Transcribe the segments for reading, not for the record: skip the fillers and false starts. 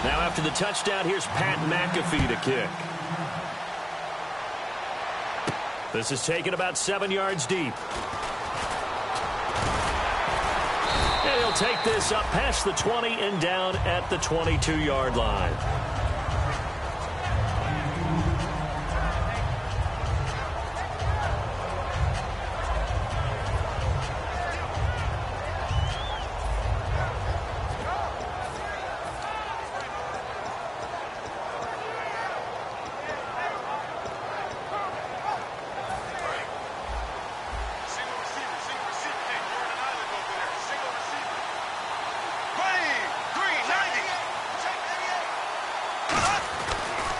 Now after the touchdown, here's Pat McAfee to kick. This is taken about 7 yards deep. And he'll take this up past the 20 and down at the 22-yard line.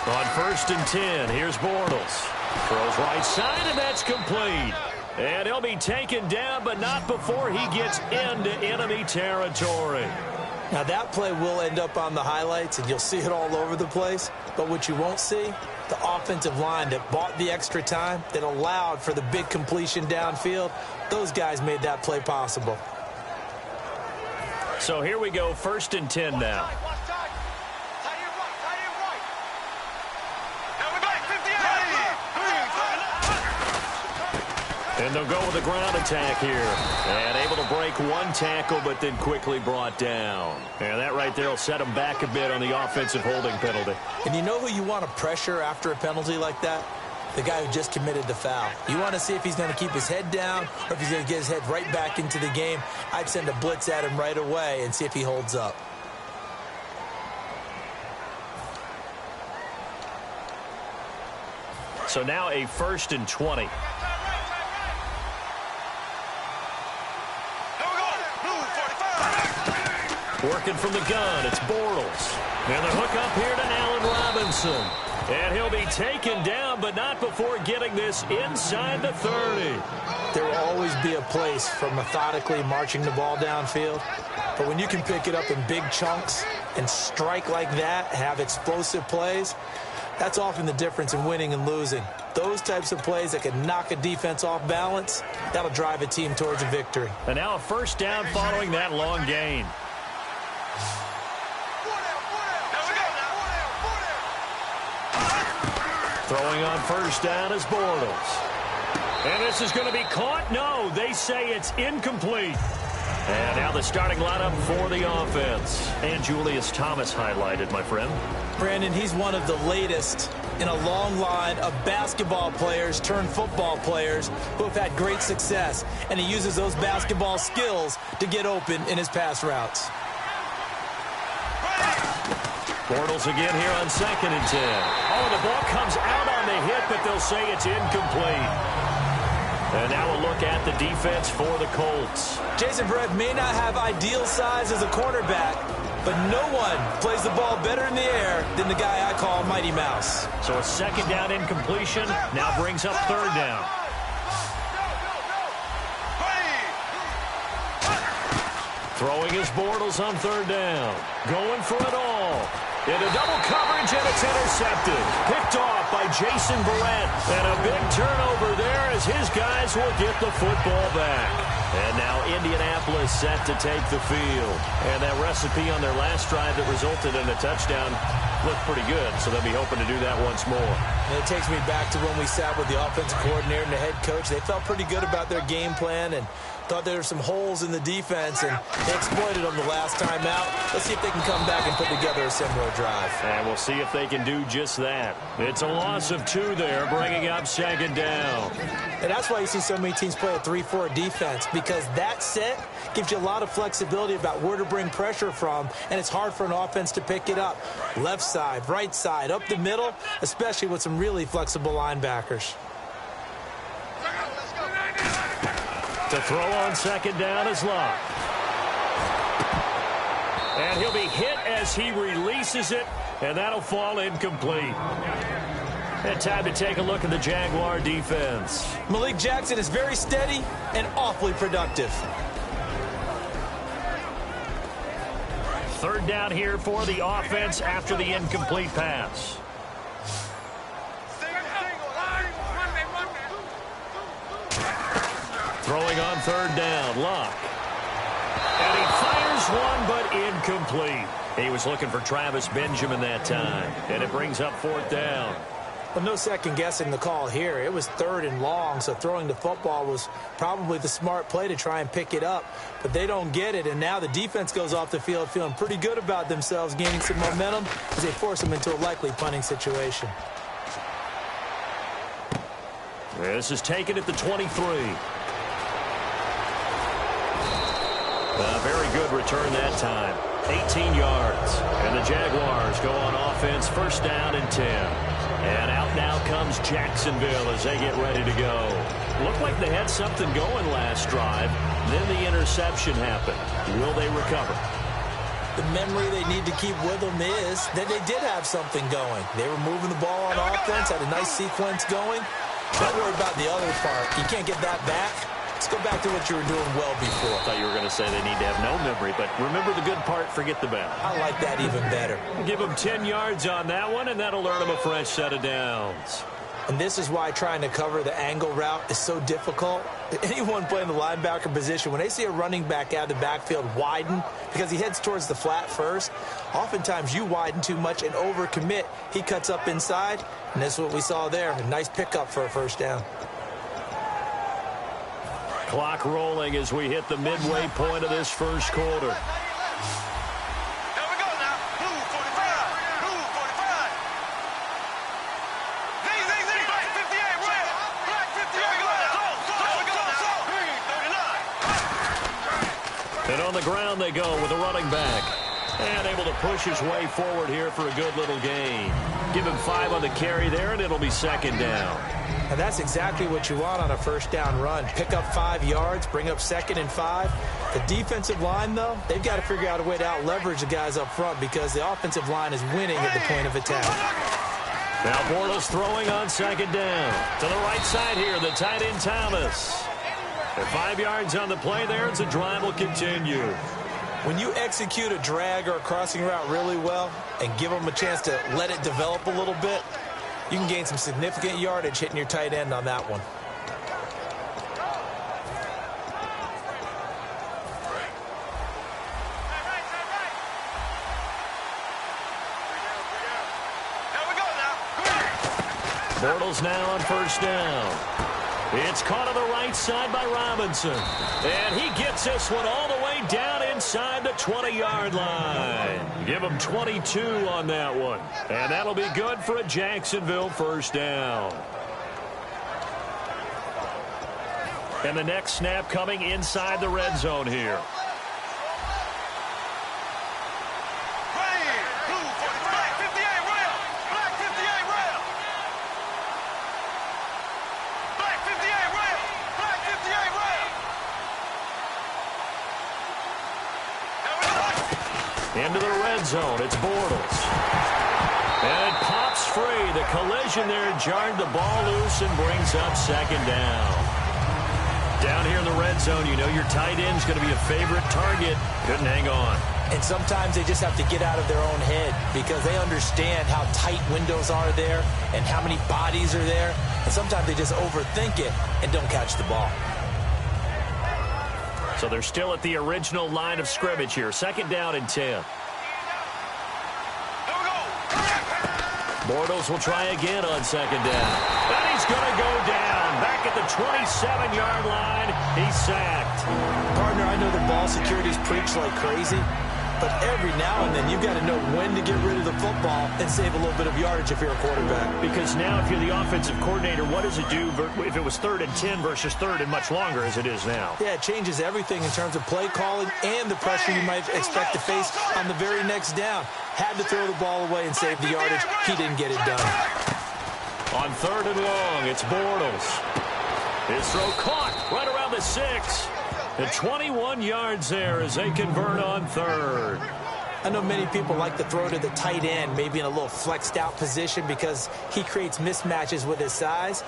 On 1st and 10, here's Bortles. Throws right side, and that's complete. And he'll be taken down, but not before he gets into enemy territory. Now, that play will end up on the highlights, and you'll see it all over the place. But what you won't see, the offensive line that bought the extra time, that allowed for the big completion downfield, those guys made that play possible. So here we go, 1st and 10 now. And they'll go with a ground attack here. And able to break one tackle, but then quickly brought down. And that right there will set them back a bit on the offensive holding penalty. And you know who you want to pressure after a penalty like that? The guy who just committed the foul. You want to see if he's going to keep his head down or if he's going to get his head right back into the game. I'd send a blitz at him right away and see if he holds up. So now a 1st and 20. Working from the gun, it's Bortles. And the hook up here to Allen Robinson. And he'll be taken down, but not before getting this inside the 30. There will always be a place for methodically marching the ball downfield. But when you can pick it up in big chunks and strike like that, have explosive plays, that's often the difference in winning and losing. Those types of plays that can knock a defense off balance, that'll drive a team towards a victory. And now a 1st down following that long gain. Throwing on 1st down is Bortles. And this is going to be caught. No, they say it's incomplete. And now the starting lineup for the offense. And Julius Thomas highlighted, my friend. Brandon, he's one of the latest in a long line of basketball players turned football players who have had great success. And he uses those basketball skills to get open in his pass routes. Bortles again here on 2nd and 10. Oh, the ball comes out on the hit, but they'll say it's incomplete. And now a look at the defense for the Colts. Jason Verrett may not have ideal size as a cornerback, but no one plays the ball better in the air than the guy I call Mighty Mouse. So a 2nd down incompletion now brings up 3rd down. Throwing his Bortles on 3rd down. Going for it all. Into double coverage, and it's intercepted. Picked off by Jason Verrett. And a big turnover there as his guys will get the football back. And now Indianapolis set to take the field. And that recipe on their last drive that resulted in a touchdown looked pretty good, so they'll be hoping to do that once more. And it takes me back to when we sat with the offensive coordinator and the head coach. They felt pretty good about their game plan and thought there were some holes in the defense, and they exploited them the last time out. Let's see if they can come back and put together a similar drive. And we'll see if they can do just that. It's a loss of 2 there, bringing up 2nd down. And that's why you see so many teams play a 3-4 defense, because that set gives you a lot of flexibility about where to bring pressure from, and it's hard for an offense to pick it up. Left side, right side, up the middle, especially with some really flexible linebackers. To throw on 2nd down is Locke. And he'll be hit as he releases it, and that'll fall incomplete. And time to take a look at the Jaguar defense. Malik Jackson is very steady and awfully productive. 3rd down here for the offense after the incomplete pass. Throwing on 3rd down, Locke. And he fires one, but incomplete. He was looking for Travis Benjamin that time, and it brings up 4th down. Well, no second-guessing the call here. It was 3rd and long, so throwing the football was probably the smart play to try and pick it up. But they don't get it, and now the defense goes off the field feeling pretty good about themselves, gaining some momentum as they force them into a likely punting situation. This is taken at the 23. A very good return that time. 18 yards. And the Jaguars go on offense, 1st down and 10. And out now comes Jacksonville as they get ready to go. Looked like they had something going last drive. Then the interception happened. Will they recover? The memory they need to keep with them is that they did have something going. They were moving the ball on offense, had a nice sequence going. Don't worry about the other part. You can't get that back. Let's go back to what you were doing well before. I thought you were going to say they need to have no memory, but remember the good part, forget the bad. I like that even better. Give them 10 yards on that one, and that'll earn them a fresh set of downs. And this is why trying to cover the angle route is so difficult. Anyone playing the linebacker position, when they see a running back out of the backfield widen because he heads towards the flat first, oftentimes you widen too much and overcommit. He cuts up inside, and that's what we saw there. A nice pickup for a 1st down. Clock rolling as we hit the midway point of this 1st quarter. Here we go now. Blue 45. Blue 45. Black 58. Red. Black 58. Red. And on the ground they go with a running back. And able to push his way forward here for a good little gain. Give him 5 on the carry there, and it'll be 2nd down. And that's exactly what you want on a 1st down run. Pick up 5 yards, bring up 2nd and 5. The defensive line, though, they've got to figure out a way to out-leverage the guys up front because the offensive line is winning at the point of attack. Now Bortles throwing on 2nd down. To the right side here, the tight end Thomas. At 5 yards on the play there, as the drive will continue. When you execute a drag or a crossing route really well and give them a chance to let it develop a little bit, you can gain some significant yardage hitting your tight end on that one. Bortles now on 1st down. It's caught on the right side by Robinson. And he gets this one all the way down inside the 20-yard line. Give him 22 on that one. And that'll be good for a Jacksonville 1st down. And the next snap coming inside the red zone here. Into the red zone, it's Bortles. And it pops free. The collision there jarred the ball loose and brings up 2nd down. Down here in the red zone, you know your tight end's going to be a favorite target. Couldn't hang on. And sometimes they just have to get out of their own head because they understand how tight windows are there and how many bodies are there. And sometimes they just overthink it and don't catch the ball. So they're still at the original line of scrimmage here. 2nd down and 10. Bortles will try again on 2nd down. And he's going to go down. Back at the 27-yard line. He's sacked. Partner, I know the ball security's preached like crazy, but every now and then you've got to know when to get rid of the football and save a little bit of yardage if you're a quarterback. Because now if you're the offensive coordinator, what does it do if it was 3rd and 10 versus 3rd and much longer as it is now? Yeah, it changes everything in terms of play calling and the pressure you might expect to face on the very next down. Had to throw the ball away and save the yardage. He didn't get it done. On 3rd and long, it's Bortles. His throw caught right around the 6. And 21 yards there as they convert on 3rd. I know many people like to throw to the tight end, maybe in a little flexed out position because he creates mismatches with his size.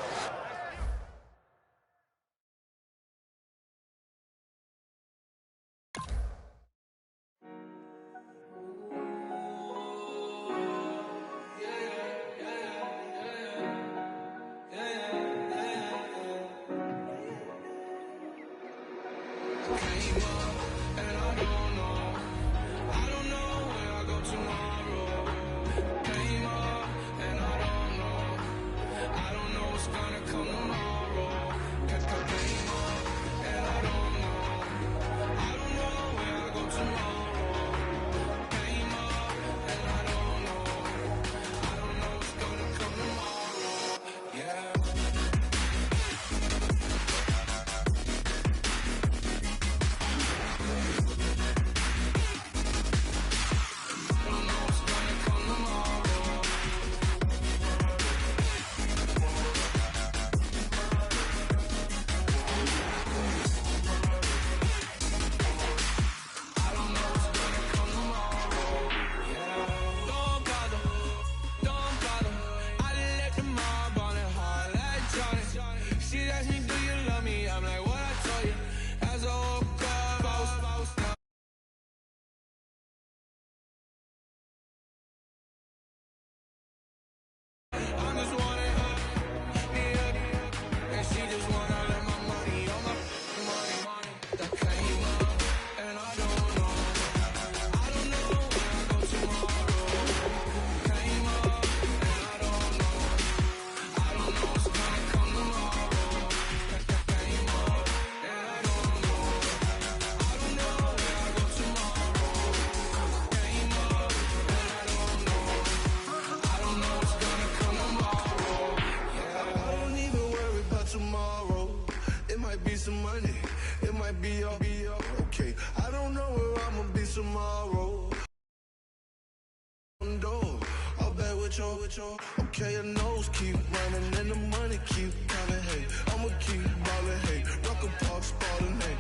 Okay, your nose keep running and the money keep coming. Hey, I'ma keep ballin'. Hey, rock a park, spallin'. Hey,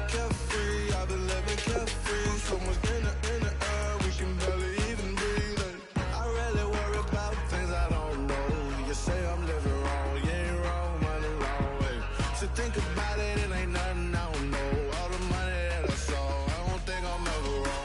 carefree, I've been living carefree. So much in the air, we can barely even breathe. Hey, I really worry about things I don't know. You say I'm living wrong, you ain't wrong, man, the wrong way. So think about it, it ain't nothing I don't know. All the money that I saw, I don't think I'm ever wrong.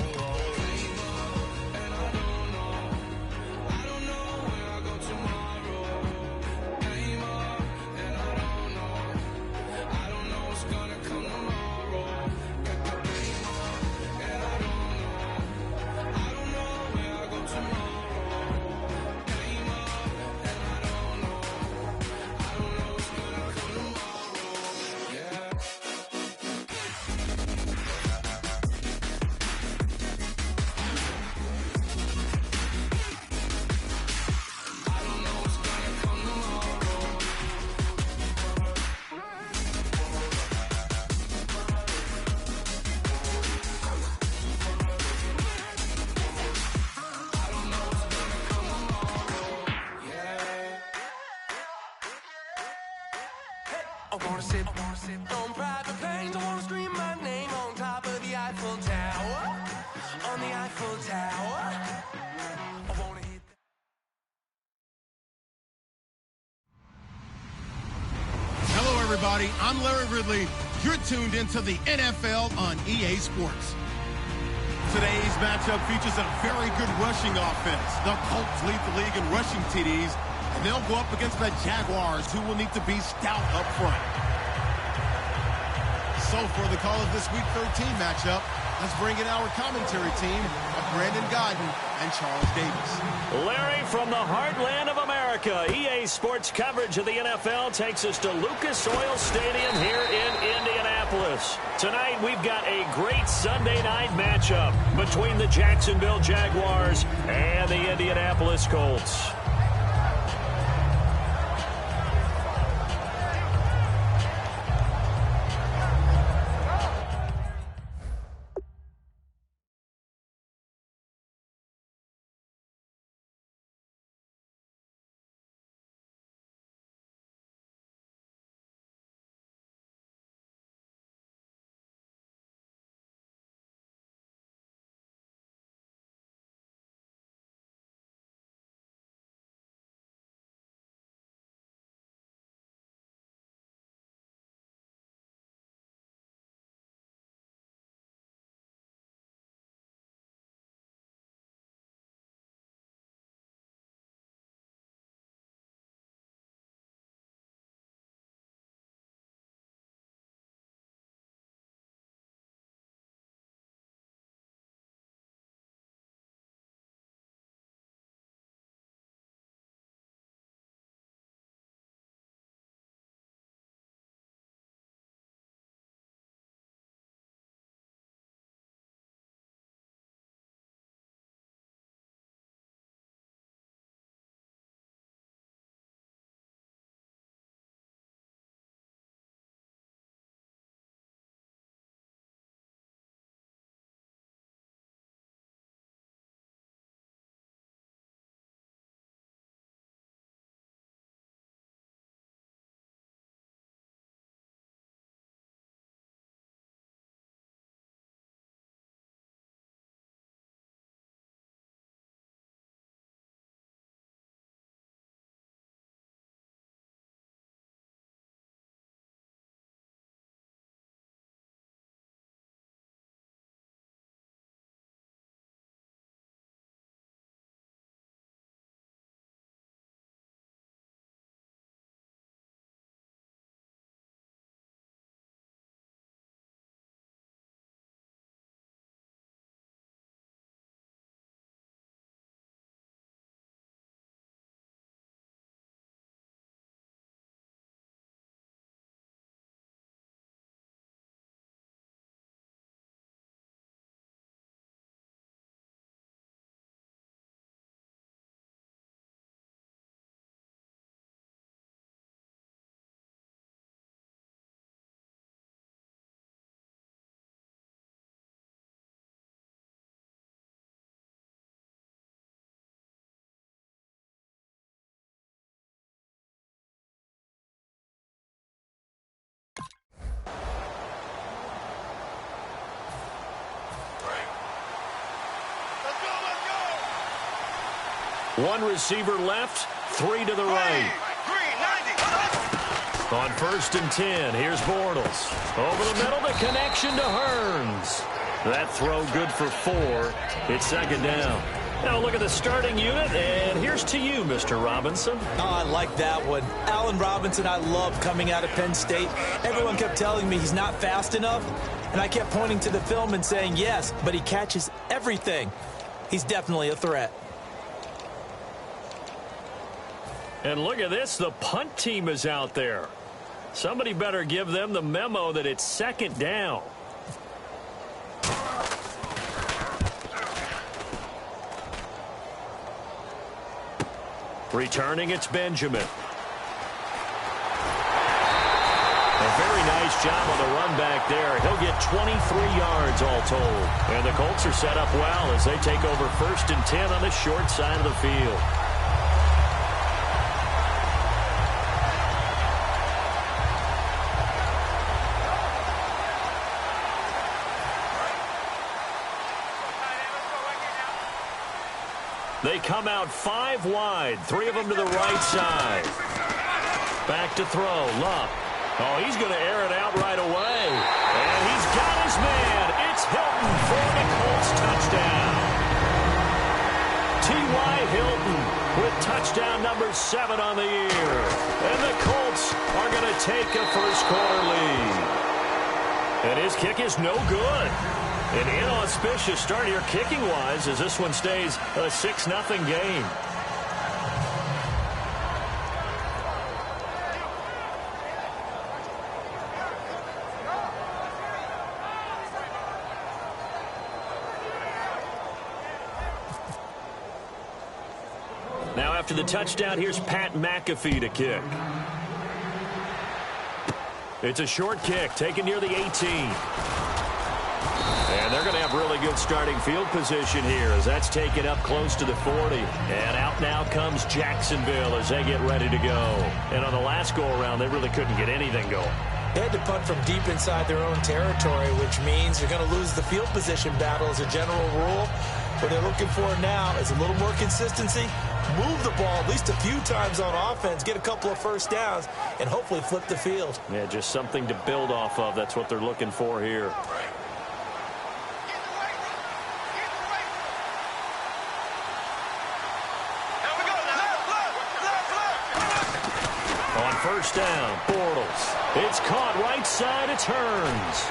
I wanna sit on private planes. I wanna scream my name on top of the Eiffel Tower. On the Eiffel Tower. I wanna hit Hello, everybody. I'm Larry Ridley. You're tuned into the NFL on EA Sports. Today's matchup features a very good rushing offense. The Colts lead the league in rushing TDs, and they'll go up against the Jaguars, who will need to be stout up front. So for the call of this Week 13 matchup, let's bring in our commentary team of Brandon Godden and Charles Davis. Larry, from the heartland of America, EA Sports coverage of the NFL takes us to Lucas Oil Stadium here in Indianapolis. Tonight, we've got a great Sunday night matchup between the Jacksonville Jaguars and the Indianapolis Colts. One receiver left, 3 to the right. On 1st and 10, here's Bortles. Over the middle, the connection to Hearns. That throw good for 4. It's 2nd down. Now look at the starting unit, and here's to you, Mr. Robinson. Oh, I like that one. Allen Robinson, I love coming out of Penn State. Everyone kept telling me he's not fast enough, and I kept pointing to the film and saying yes, but he catches everything. He's definitely a threat. And look at this, the punt team is out there. Somebody better give them the memo that it's 2nd down. Returning, it's Benjamin. A very nice job on the run back there. He'll get 23 yards all told. And the Colts are set up well as they take over 1st and 10 on the short side of the field. They come out 5 wide, 3 of them to the right side. Back to throw, Luck. Oh, he's going to air it out right away. And he's got his man. It's Hilton for the Colts touchdown. T.Y. Hilton with touchdown number 7 on the year. And the Colts are going to take a first-quarter lead. And his kick is no good. An inauspicious start here kicking-wise as this one stays a 6-0 game. Now after the touchdown, here's Pat McAfee to kick. It's a short kick taken near the 18. And they're going to have really good starting field position here as that's taken up close to the 40. And out now comes Jacksonville as they get ready to go. And on the last go-around, they really couldn't get anything going. They had to punt from deep inside their own territory, which means they're going to lose the field position battle as a general rule. What they're looking for now is a little more consistency, move the ball at least a few times on offense, get a couple of first downs, and hopefully flip the field. Yeah, just something to build off of. That's what they're looking for here. First down, Bortles. It's caught right side, it's Hearns.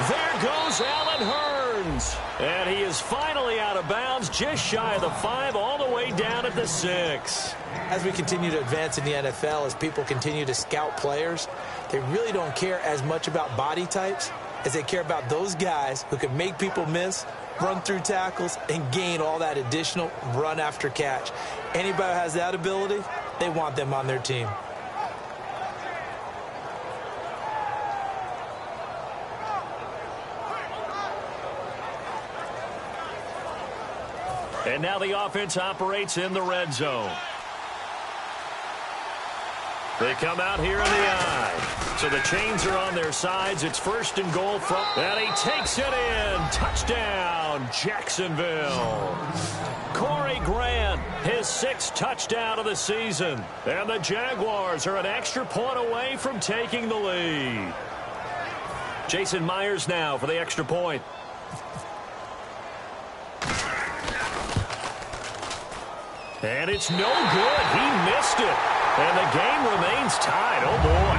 There goes Allen Hearns. And he is finally out of bounds, just shy of the 5, all the way down at the 6. As we continue to advance in the NFL, as people continue to scout players, they really don't care as much about body types as they care about those guys who can make people miss, run through tackles, and gain all that additional run after catch. Anybody who has that ability, they want them on their team. And now the offense operates in the red zone. They come out here in the eye. So the chains are on their sides. It's 1st and goal from, and he takes it in. Touchdown, Jacksonville. Corey Grant, his 6th touchdown of the season. And the Jaguars are an extra point away from taking the lead. Jason Myers now for the extra point. And it's no good. He missed it. And the game remains tied. Oh, boy.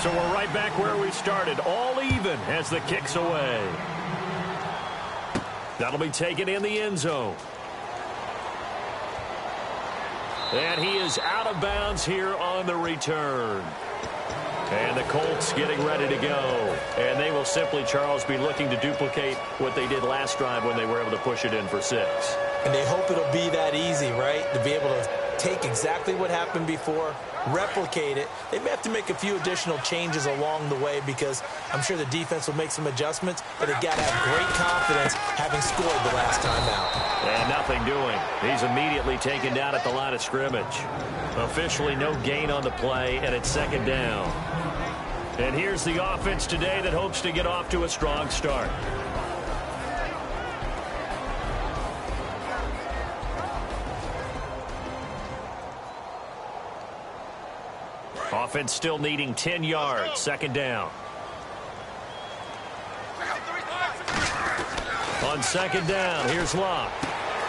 So we're right back where we started. All even as the kick's away. That'll be taken in the end zone. And he is out of bounds here on the return. And the Colts getting ready to go. And they will simply, Charles, be looking to duplicate what they did last drive when they were able to push it in for 6. And they hope it'll be that easy, right? To be able to take exactly what happened before, replicate it. They may have to make a few additional changes along the way because I'm sure the defense will make some adjustments, but they've got to have great confidence having scored the last time out. And nothing doing. He's immediately taken down at the line of scrimmage. Officially no gain on the play, and it's second down. And here's the offense today that hopes to get off to a strong start. Offense still needing 10 yards. Second down. On second down, here's Locke.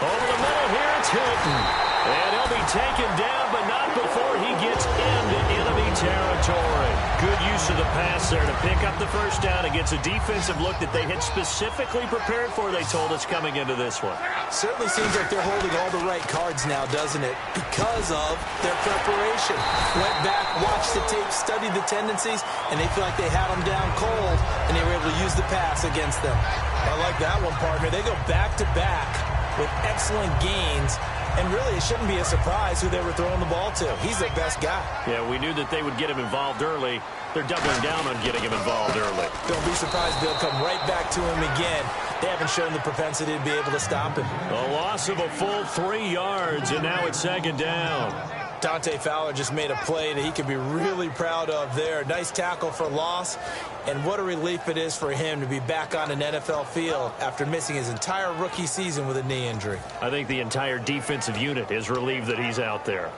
Over the middle, here it's Hilton. And he'll be taken down, but not before he gets into enemy territory. Good use of the pass there to pick up the first down against a defensive look that they had specifically prepared for, they told us, coming into this one. Certainly seems like they're holding all the right cards now, doesn't it? Because of their preparation. Went back, watched the tape, studied the tendencies, and they feel like they had them down cold, and they were able to use the pass against them. I like that one, partner. They go back-to-back with excellent gains. And really, it shouldn't be a surprise who they were throwing the ball to. He's their best guy. Yeah, we knew that they would get him involved early. They're doubling down on getting him involved early. Don't be surprised they'll come right back to him again. They haven't shown the propensity to be able to stop him. A loss of a full 3 yards, and now it's second down. Dante Fowler just made a play that he could be really proud of there. Nice tackle for loss. And what a relief it is for him to be back on an NFL field after missing his entire rookie season with a knee injury. I think the entire defensive unit is relieved that he's out there.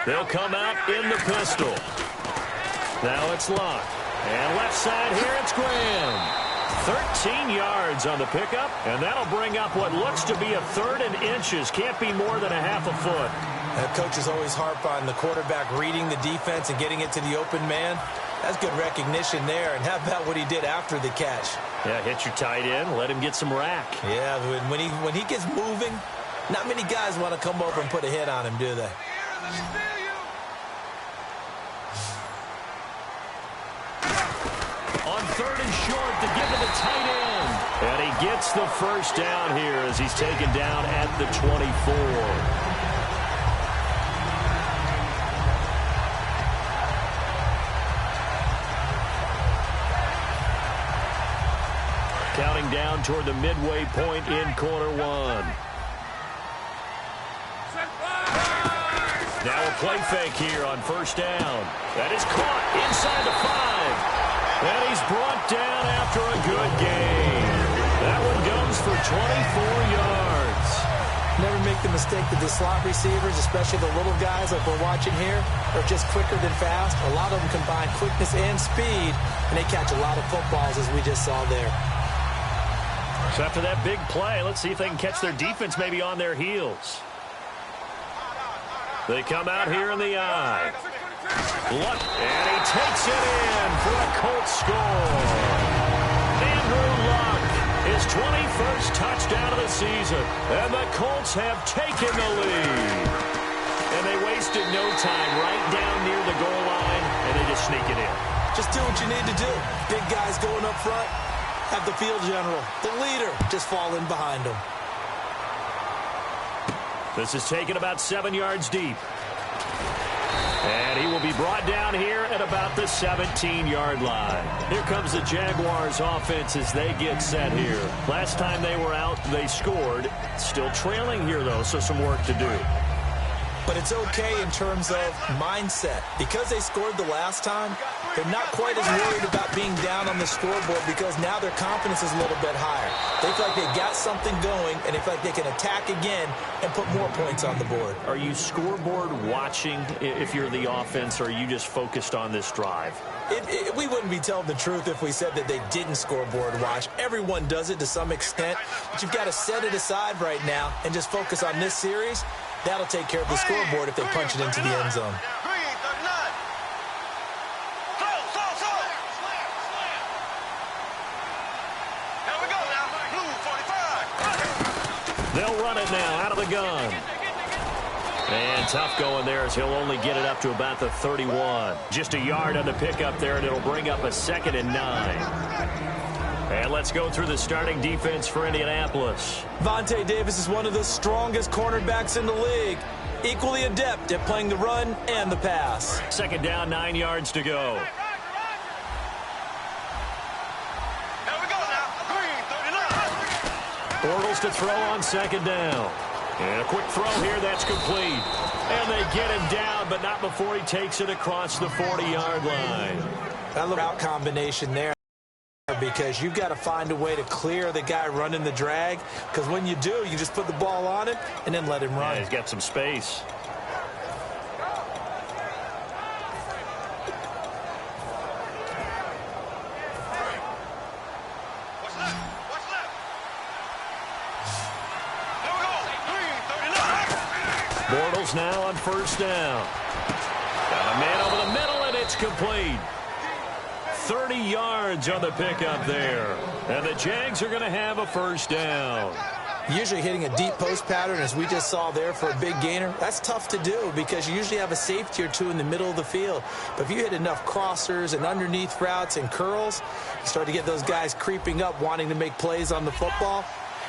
They'll come out in the pistol. Now it's Locke. And left side here, it's Graham. 13 yards on the pickup, and that'll bring up what looks to be a third and inches. Can't be more than a half a foot. Coaches always harp on the quarterback reading the defense and getting it to the open man. That's good recognition there. And how about what he did after the catch? Yeah, hit your tight end, let him get some rack. Yeah, when he gets moving, not many guys want to come over and put a hit on him, do they? On third and short to give to the tight end. And he gets the first down here as he's taken down at the 24. Counting down toward the midway point in quarter one. Now a play fake here on first down. That is caught inside the 5. And he's brought down after a good gain. That one goes for 24 yards. Never make the mistake that the slot receivers, especially the little guys like we're watching here, are just quicker than fast. A lot of them combine quickness and speed, and they catch a lot of footballs, as we just saw there. So after that big play, let's see if they can catch their defense maybe on their heels. They come out here in the eye. Luck, and he takes it in for a Colts score. Andrew Luck, his 21st touchdown of the season. And the Colts have taken the lead. And they wasted no time right down near the goal line, and they just sneak it in. Just do what you need to do. Big guys going up front. Have the field general, the leader, just fall in behind him. This is taken about 7 yards deep. And he will be brought down here at about the 17-yard line. Here comes the Jaguars offense as they get set here. Last time they were out, they scored. Still trailing here, though, so some work to do. But it's okay in terms of mindset. Because they scored the last time, they're not quite as worried about being down on the scoreboard because now their confidence is a little bit higher. They feel like they got something going, and they feel like they can attack again and put more points on the board. Are you scoreboard watching if you're the offense, or are you just focused on this drive? We wouldn't be telling the truth if we said that they didn't scoreboard watch. Everyone does it to some extent, but you've got to set it aside right now and just focus on this series. That'll take care of the scoreboard if they punch it into the end zone. Here we go now. Blue They'll run it now out of the gun. And tough going there as he'll only get it up to about the 31. Just a yard on the pickup there, and it'll bring up a 2nd and 9. And let's go through the starting defense for Indianapolis. Vontae Davis is one of the strongest cornerbacks in the league. Equally adept at playing the run and the pass. 2nd down, 9 yards to go. Here we go now. Green, 39. Bortles to throw on 2nd down. And a quick throw here, that's complete. And they get him down, but not before he takes it across the 40-yard line. That little route combination there, because you've got to find a way to clear the guy running the drag, because when you do, you just put the ball on him and then let him run. Yeah, he's got some space. What's left? What's left? Here we go. Green, 39. Bortles now on 1st down. Got a man over the middle, and it's complete. 30 yards on the pickup there. And the Jags are going to have a 1st down. Usually hitting a deep post pattern, as we just saw there for a big gainer, that's tough to do because you usually have a safety or two in the middle of the field. But if you hit enough crossers and underneath routes and curls, you start to get those guys creeping up, wanting to make plays on the football.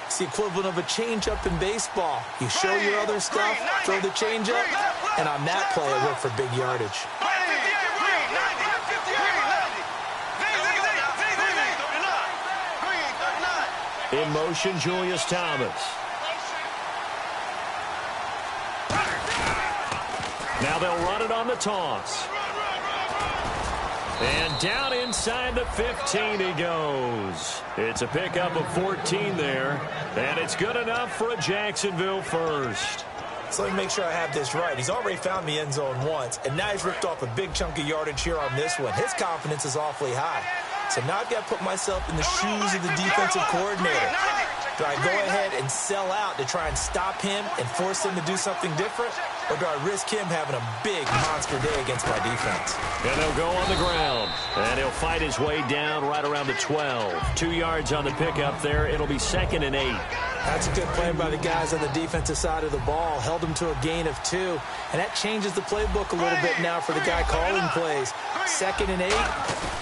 It's the equivalent of a changeup in baseball. You show your other stuff, throw the changeup, and on that play, it worked for big yardage. In motion, Julius Thomas. Now they'll run it on the toss. And down inside the 15 he goes. It's a pickup of 14 there. And it's good enough for a Jacksonville 1st. So let me make sure I have this right. He's already found the end zone once, and now he's ripped off a big chunk of yardage here on this one. His confidence is awfully high. So now I've got to put myself in the shoes of the defensive coordinator. Do I go ahead and sell out to try and stop him and force him to do something different? Or do I risk him having a big monster day against my defense? And they'll go on the ground. And he'll fight his way down right around the 12. 2 yards on the pickup there. It'll be 2nd and 8. That's a good play by the guys on the defensive side of the ball. Held him to a gain of 2. And that changes the playbook a little bit now for the guy calling plays. 2nd and 8.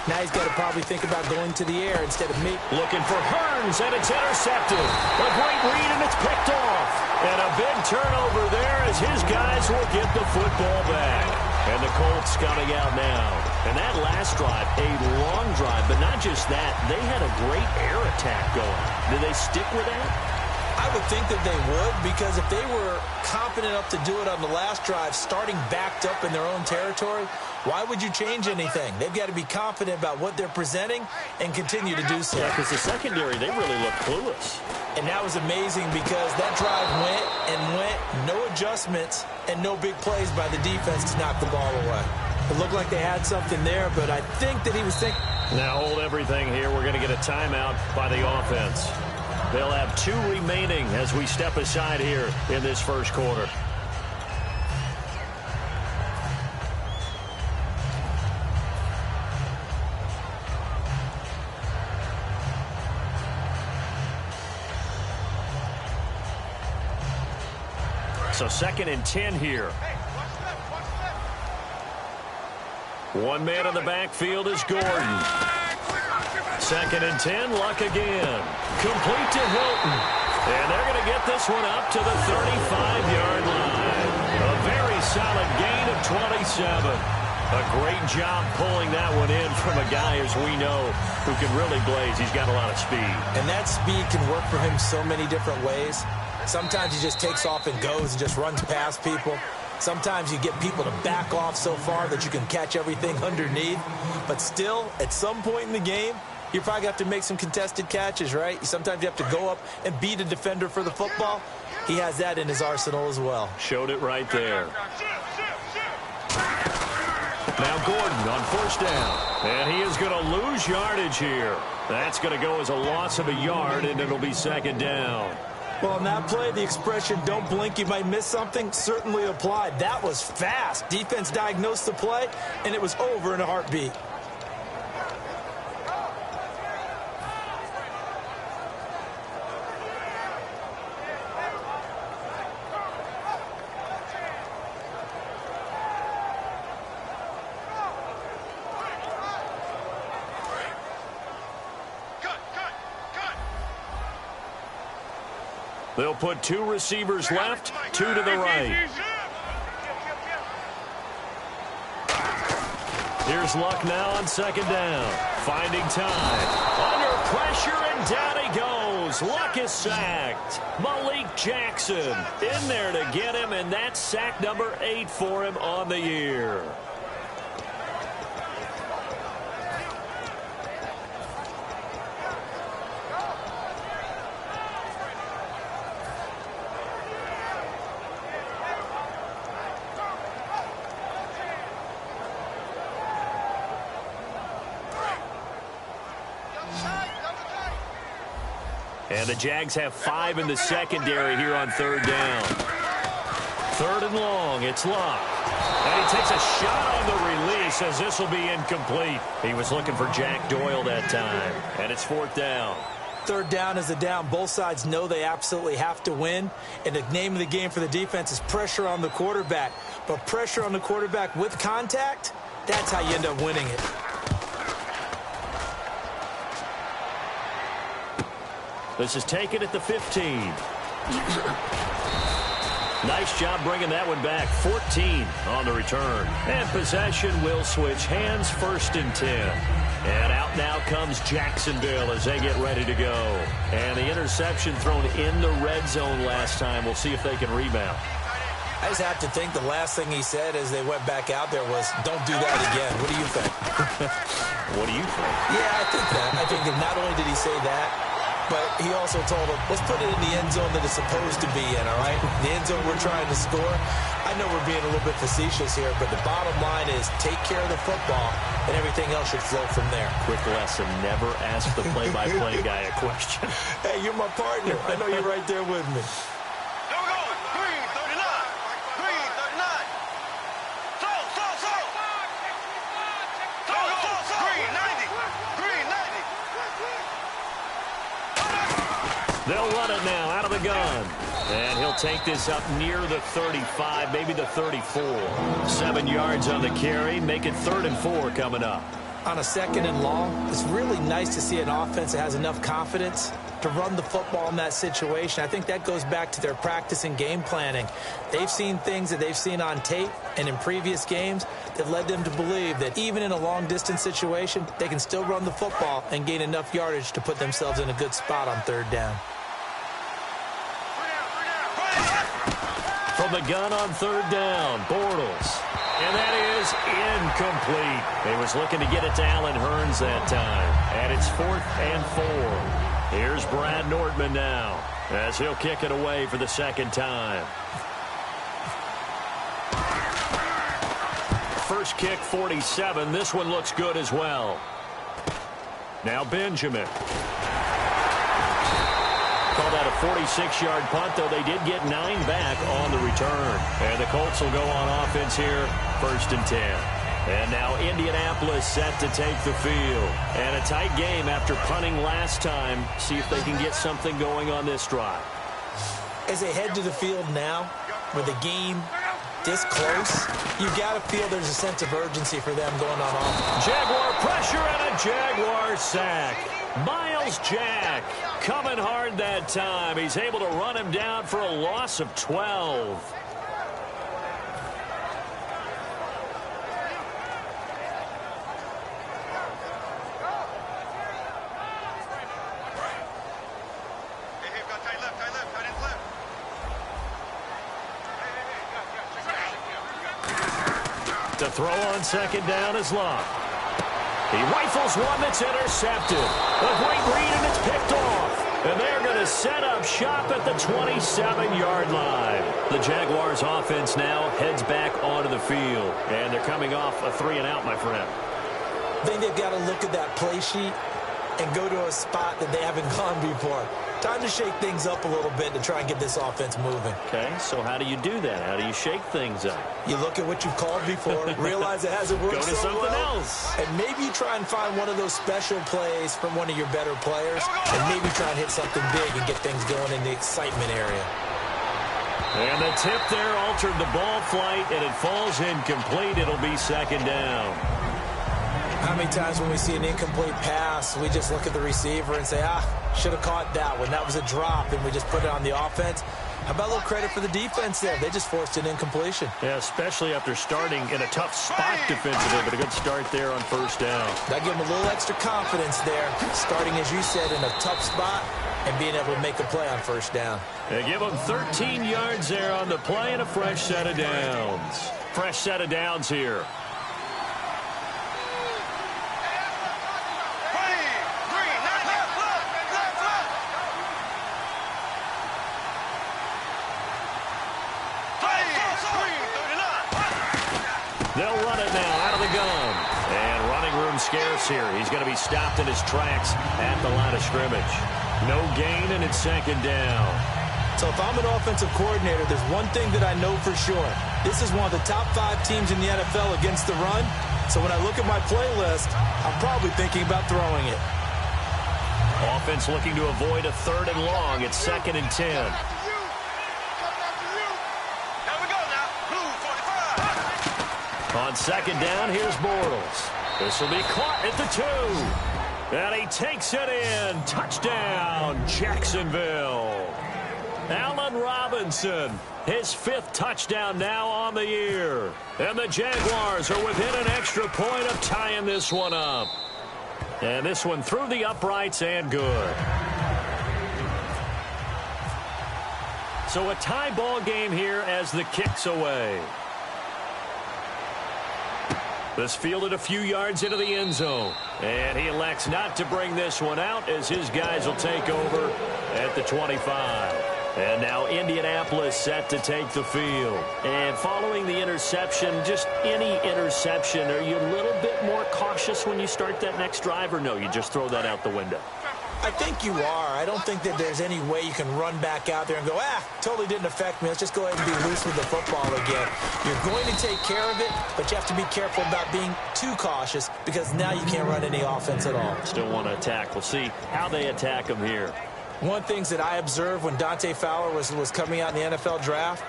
Now he's got to probably think about going to the air instead of me. Looking for Hearns, and it's intercepted. A great read, and it's picked off. And a big turnover there as his guys will get the football back. And the Colts coming out now. And that last drive, a long drive, but not just that. They had a great air attack going. Did they stick with that? I would think that they would, because if they were confident enough to do it on the last drive, starting backed up in their own territory, why would you change anything? They've got to be confident about what they're presenting and continue to do so. Yeah, because the secondary, they really look clueless. And that was amazing because that drive went and went, no adjustments, and no big plays by the defense to knock the ball away. It looked like they had something there, but I think that he was thinking. Now hold everything here. We're going to get a timeout by the offense. They'll have 2 remaining as we step aside here in this 1st quarter. So 2nd and 10 here. One man in the backfield is Gordon. 2nd and 10, Luck again. Complete to Hilton. And they're going to get this one up to the 35-yard line. A very solid gain of 27. A great job pulling that one in from a guy, as we know, who can really blaze. He's got a lot of speed. And that speed can work for him so many different ways. Sometimes he just takes off and goes and just runs past people. Sometimes you get people to back off so far that you can catch everything underneath. But still, at some point in the game, you probably have to make some contested catches, right? Sometimes you have to go up and beat a defender for the football. He has that in his arsenal as well. Showed it right there. Now Gordon on 1st down. And he is going to lose yardage here. That's going to go as a loss of a yard, and it'll be 2nd down. Well, on that play, the expression, don't blink, you might miss something, certainly applied. That was fast. Defense diagnosed the play, and it was over in a heartbeat. They'll put 2 receivers left, 2 to the right. Here's Luck now on 2nd down. Finding time. Under pressure, and down he goes. Luck is sacked. Malik Jackson in there to get him, and that's sack number 8 for him on the year. And the Jags have 5 in the secondary here on 3rd down. 3rd and long. It's Luck. And he takes a shot on the release as this will be incomplete. He was looking for Jack Doyle that time. And it's 4th down. 3rd down is a down. Both sides know they absolutely have to win. And the name of the game for the defense is pressure on the quarterback. But pressure on the quarterback with contact, that's how you end up winning it. This is taken at the 15. Nice job bringing that one back. 14 on the return. And possession will switch hands, 1st and 10. And out now comes Jacksonville as they get ready to go. And the interception thrown in the red zone last time. We'll see if they can rebound. I just have to think the last thing he said as they went back out there was, don't do that again. What do you think? What do you think? Yeah, I think that. I think that not only did he say that, but he also told him, let's put it in the end zone that it's supposed to be in, all right? The end zone we're trying to score. I know we're being a little bit facetious here, but the bottom line is take care of the football, and everything else should flow from there. Quick lesson, never ask the play-by-play guy a question. Hey, you're my partner. I know you're right there with me. Here we go. Green 39. Green 39. Throw. Green 90. Green 90. They'll run it now out of the gun. And he'll take this up near the 35, maybe the 34. 7 yards on the carry. Make it 3rd and 4 coming up. On a 2nd and long, it's really nice to see an offense that has enough confidence to run the football in that situation. I think that goes back to their practice and game planning. They've seen things that they've seen on tape and in previous games that led them to believe that even in a long-distance situation, they can still run the football and gain enough yardage to put themselves in a good spot on 3rd down. From the gun on 3rd down, Bortles. And that is incomplete. He was looking to get it to Allen Hurns that time. And it's 4th and 4. Here's Brad Nordman now as he'll kick it away for the 2nd time. First kick, 47. This one looks good as well. Now Benjamin. Called out a 46-yard punt, though they did get 9 back on the return. And the Colts will go on offense here, 1st and 10. And now Indianapolis set to take the field. And a tight game after punting last time. See if they can get something going on this drive. As they head to the field now, with the game this close, you got to feel there's a sense of urgency for them going on offense. Jaguar pressure and a Jaguar sack. Miles Jack coming hard that time. He's able to run him down for a loss of 12. To throw on 2nd down is Luck. He rifles one that's intercepted. A great read, and it's picked off. And they're going to set up shop at the 27-yard line. The Jaguars' offense now heads back onto the field. And they're coming off a 3-and-out, my friend. I think they've got to look at that play sheet and go to a spot that they haven't gone before. Time to shake things up a little bit to try and get this offense moving. Okay, so how do you do that? How do you shake things up? You look at what you've called before, realize it hasn't worked Go to so something well, else. and maybe you try and find one of those special plays from one of your better players, and maybe try and hit something big and get things going in the excitement area. And the tip there altered the ball flight, and it falls incomplete. It'll be 2nd down. How many times when we see an incomplete pass, we just look at the receiver and say, should have caught that one. That was a drop, and we just put it on the offense. How about a little credit for the defense there? They just forced an incompletion. Yeah, especially after starting in a tough spot defensively, but a good start there on first down. That gave them a little extra confidence there, starting, as you said, in a tough spot and being able to make a play on first down. They give them 13 yards there on the play and a fresh set of downs. Fresh set of downs here. They'll run it now out of the gun. And running room scarce here. He's going to be stopped in his tracks at the line of scrimmage. No gain, and it's second down. So if I'm an offensive coordinator, there's one thing that I know for sure. This is one of the top 5 teams in the NFL against the run. So when I look at my playlist, I'm probably thinking about throwing it. Offense looking to avoid a 3rd and long. It's 2nd and 10. On second down, here's Bortles. This will be caught at the 2. And he takes it in. Touchdown, Jacksonville. Allen Robinson, his 5th touchdown now on the year. And the Jaguars are within an extra point of tying this one up. And this one through the uprights and good. So a tie ball game here as the kick's away. This fielded a few yards into the end zone. And he elects not to bring this one out as his guys will take over at the 25. And now Indianapolis set to take the field. And following the interception, just any interception, are you a little bit more cautious when you start that next drive, or no, you just throw that out the window? I think you are. I don't think that there's any way you can run back out there and go, totally didn't affect me. Let's just go ahead and be loose with the football again. You're going to take care of it, but you have to be careful about being too cautious because now you can't run any offense at all. Still want to attack. We'll see how they attack him here. One thing that I observed when Dante Fowler was coming out in the NFL draft,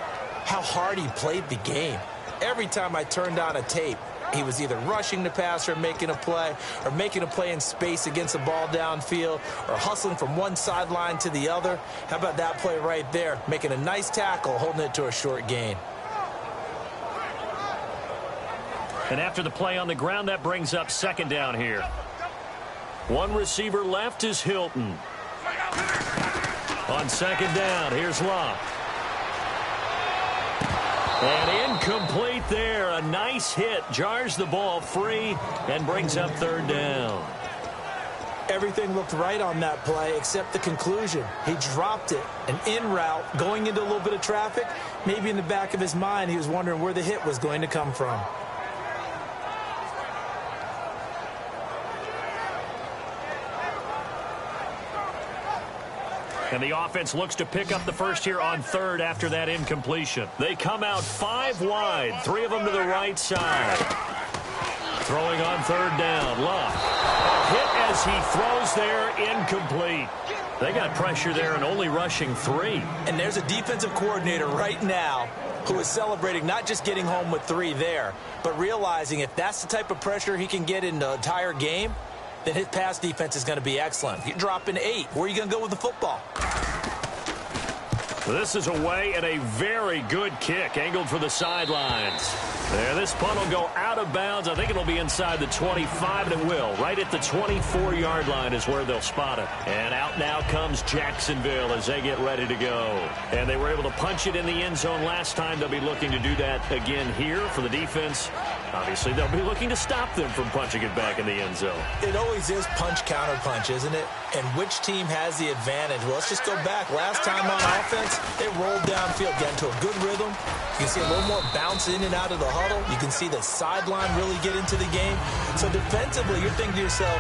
how hard he played the game. Every time I turned on a tape, he was either rushing the passer, making a play, or making a play in space against the ball downfield, or hustling from one sideline to the other. How about that play right there? Making a nice tackle, holding it to a short gain. And after the play on the ground, that brings up second down here. One receiver left is Hilton. On second down, here's Locke. And incomplete there. A nice hit. Jars the ball free and brings up third down. Everything looked right on that play except the conclusion. He dropped it. An in route going into a little bit of traffic. Maybe in the back of his mind he was wondering where the hit was going to come from. And the offense looks to pick up the first here on third after that incompletion. They come out 5 wide, 3 of them to the right side. Throwing on third down, Luck. A hit as he throws there, incomplete. They got pressure there and only rushing 3. And there's a defensive coordinator right now who is celebrating not just getting home with 3 there, but realizing if that's the type of pressure he can get in the entire game, then his pass defense is going to be excellent. You're dropping 8. Where are you going to go with the football? This is away and a very good kick, angled for the sidelines. There, this punt will go out of bounds. I think it'll be inside the 25, and it will. Right at the 24-yard line is where they'll spot it. And out now comes Jacksonville as they get ready to go. And they were able to punch it in the end zone last time. They'll be looking to do that again here for the defense. Obviously, they'll be looking to stop them from punching it back in the end zone. It always is punch-counter-punch, isn't it? And which team has the advantage? Well, let's just go back. Last time on offense, they rolled downfield, got into a good rhythm. You can see a little more bounce in and out of the huddle. You can see the sideline really get into the game. So defensively, you're thinking to yourself,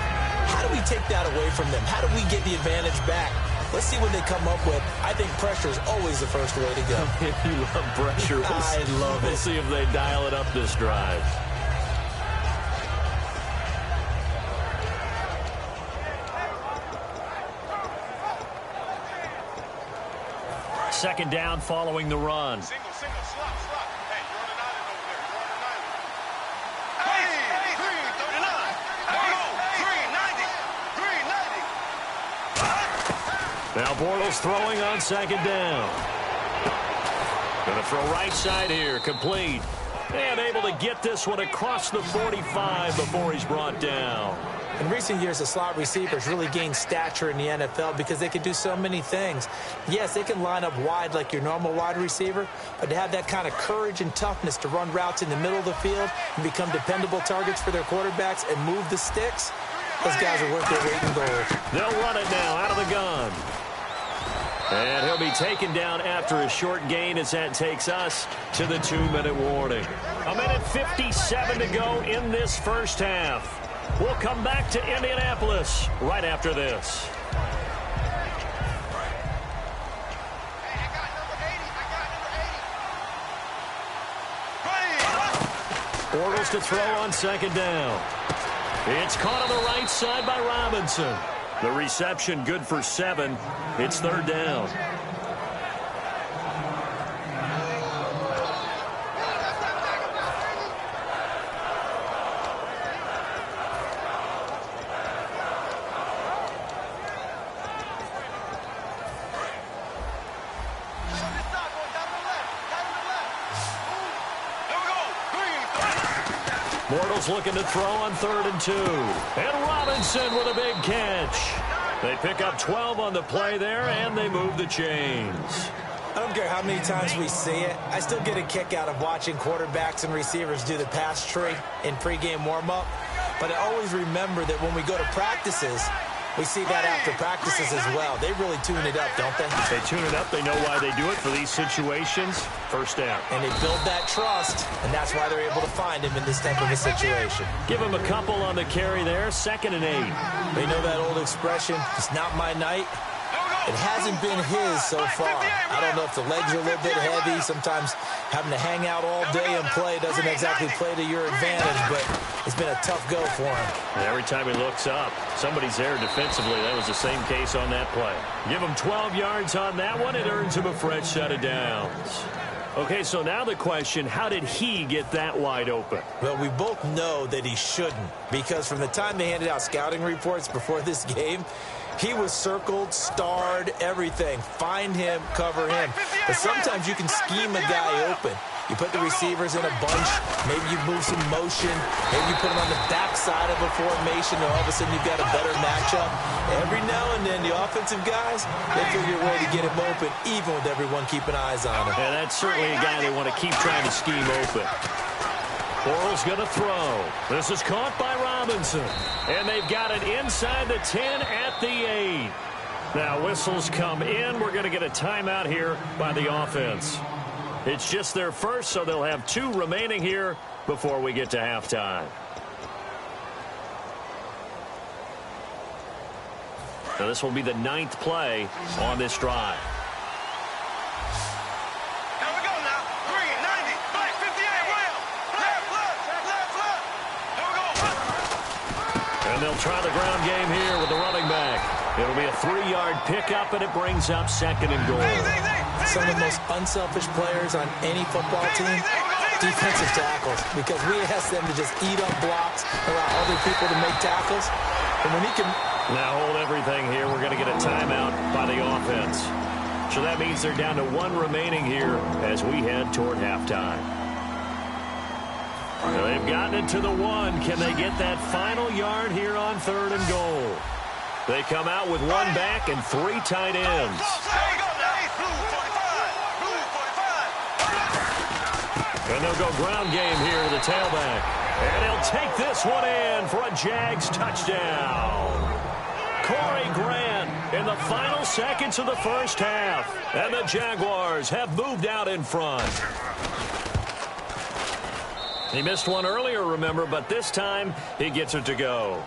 how do we take that away from them? How do we get the advantage back? Let's see what they come up with. I think pressure is always the first way to go. You love pressure. I love it. We'll see if they dial it up this drive. Second down following the run. Single, slot. Hey, you're on an island over there. You're on an island. Hey, 39. Now Bortles throwing on second down. Going to throw right side here, complete. And able to get this one across the 45 before he's brought down. In recent years, the slot receivers really gained stature in the NFL because they can do so many things. Yes, they can line up wide like your normal wide receiver, but to have that kind of courage and toughness to run routes in the middle of the field and become dependable targets for their quarterbacks and move the sticks, those guys are worth their weight in gold. They'll run it now out of the gun. And he'll be taken down after a short gain as that takes us to the 2-minute warning. 1:57 to go in this first half. We'll come back to Indianapolis right after this. Bortles to throw on second down. It's caught on the right side by Robinson. The reception good for 7. It's third down. Bortles looking to throw on 3rd and 2. And Robinson with a big catch. They pick up 12 on the play there, and they move the chains. I don't care how many times we see it. I still get a kick out of watching quarterbacks and receivers do the pass tree in pregame warm-up. But I always remember that when we go to practices, we see that after practices as well. They really tune it up, don't they? They tune it up. They know why they do it for these situations. First down. And they build that trust, and that's why they're able to find him in this type of a situation. Give him a couple on the carry there. 2nd and 8. They know that old expression, it's not my night. It hasn't been his so far. I don't know if the legs are a little bit heavy. Sometimes having to hang out all day and play doesn't exactly play to your advantage, but it's been a tough go for him. And every time he looks up, somebody's there defensively. That was the same case on that play. Give him 12 yards on that one. It earns him a fresh set of downs. Okay, so now the question, how did he get that wide open? Well, we both know that he shouldn't, because from the time they handed out scouting reports before this game, he was circled, starred, everything. Find him, cover him. But sometimes you can scheme a guy open. You put the receivers in a bunch. Maybe you move some motion. Maybe you put them on the backside of a formation, and all of a sudden you've got a better matchup. Every now and then, the offensive guys, they figure a way to get him open, even with everyone keeping eyes on him. And that's certainly a guy they want to keep trying to scheme open. Bortles going to throw. This is caught by Robinson. And they've got it inside the 10 at the 8. Now whistles come in. We're going to get a timeout here by the offense. It's just their first, so they'll have 2 remaining here before we get to halftime. Now this will be the 9th play on this drive. And they'll try the ground game here with the running back. It'll be a 3-yard pickup, and it brings up 2nd and goal. Some of the most unselfish players on any football team, defensive tackles, because we ask them to just eat up blocks, allow other people to make tackles. And when he can... Now hold everything here. We're going to get a timeout by the offense. So that means they're down to 1 remaining here as we head toward halftime. Now they've gotten it to the 1. Can they get that final yard here on 3rd and goal? They come out with 1 back and 3 tight ends. And they'll go ground game here to the tailback. And he'll take this one in for a Jags touchdown. Corey Grant in the final seconds of the first half. And the Jaguars have moved out in front. He missed one earlier, remember, but this time he gets it to go.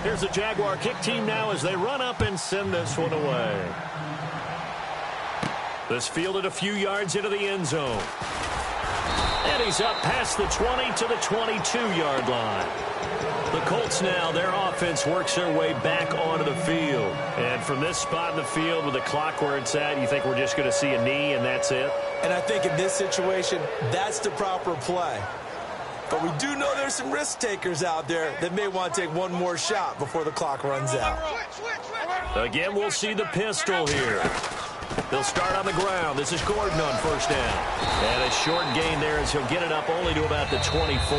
Here's the Jaguar kick team now as they run up and send this one away. This fielded a few yards into the end zone. And he's up past the 20 to the 22-yard line. The Colts now, their offense works their way back onto the field. And from this spot in the field with the clock where it's at, you think we're just going to see a knee and that's it? And I think in this situation, that's the proper play. But we do know there's some risk takers out there that may want to take one more shot before the clock runs out. Again, we'll see the pistol here. They'll start on the ground. This is Gordon on first down. And a short gain there as he'll get it up only to about the 24.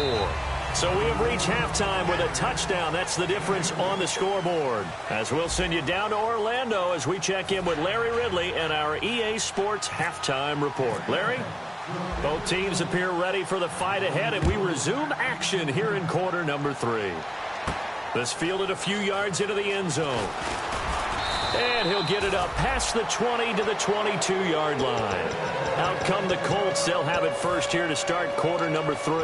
So we have reached halftime with a touchdown. That's the difference on the scoreboard. As we'll send you down to Orlando as we check in with Larry Ridley and our EA Sports halftime report. Larry? Both teams appear ready for the fight ahead, and we resume action here in quarter number 3. This fielded a few yards into the end zone. And he'll get it up past the 20 to the 22-yard line. Out come the Colts. They'll have it first here to start quarter number 3.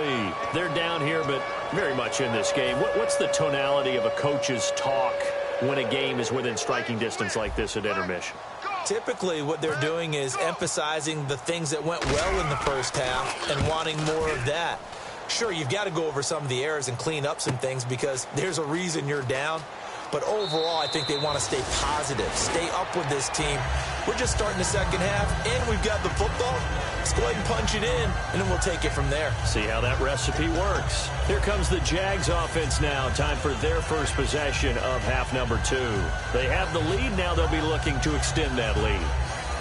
They're down here, but very much in this game. What's the tonality of a coach's talk when a game is within striking distance like this at intermission? Typically, what they're doing is emphasizing the things that went well in the first half and wanting more of that. Sure, you've got to go over some of the errors and clean up some things because there's a reason you're down. But overall, I think they want to stay positive, stay up with this team. We're just starting the second half, and we've got the football. Let's go ahead and punch it in, and then we'll take it from there. See how that recipe works. Here comes the Jags offense now. Time for their first possession of half number 2. They have the lead. Now they'll be looking to extend that lead.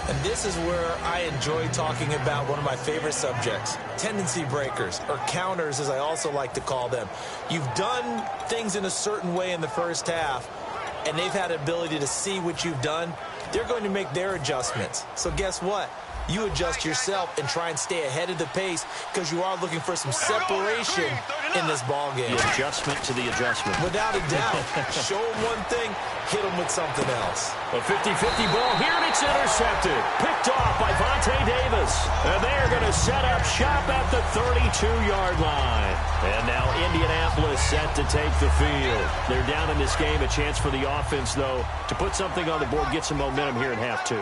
And this is where I enjoy talking about one of my favorite subjects, tendency breakers, or counters as I also like to call them. You've done things in a certain way in the first half, and they've had the ability to see what you've done. They're going to make their adjustments. So guess what? You adjust yourself and try and stay ahead of the pace because you are looking for some separation in this ball game. The adjustment to the adjustment. Without a doubt. Show them one thing, hit them with something else. A 50-50 ball here, and it's intercepted. Picked off by Vontae Davis. And they're going to set up shop at the 32-yard line. And now Indianapolis set to take the field. They're down in this game. A chance for the offense, though, to put something on the board, get some momentum here in half 2.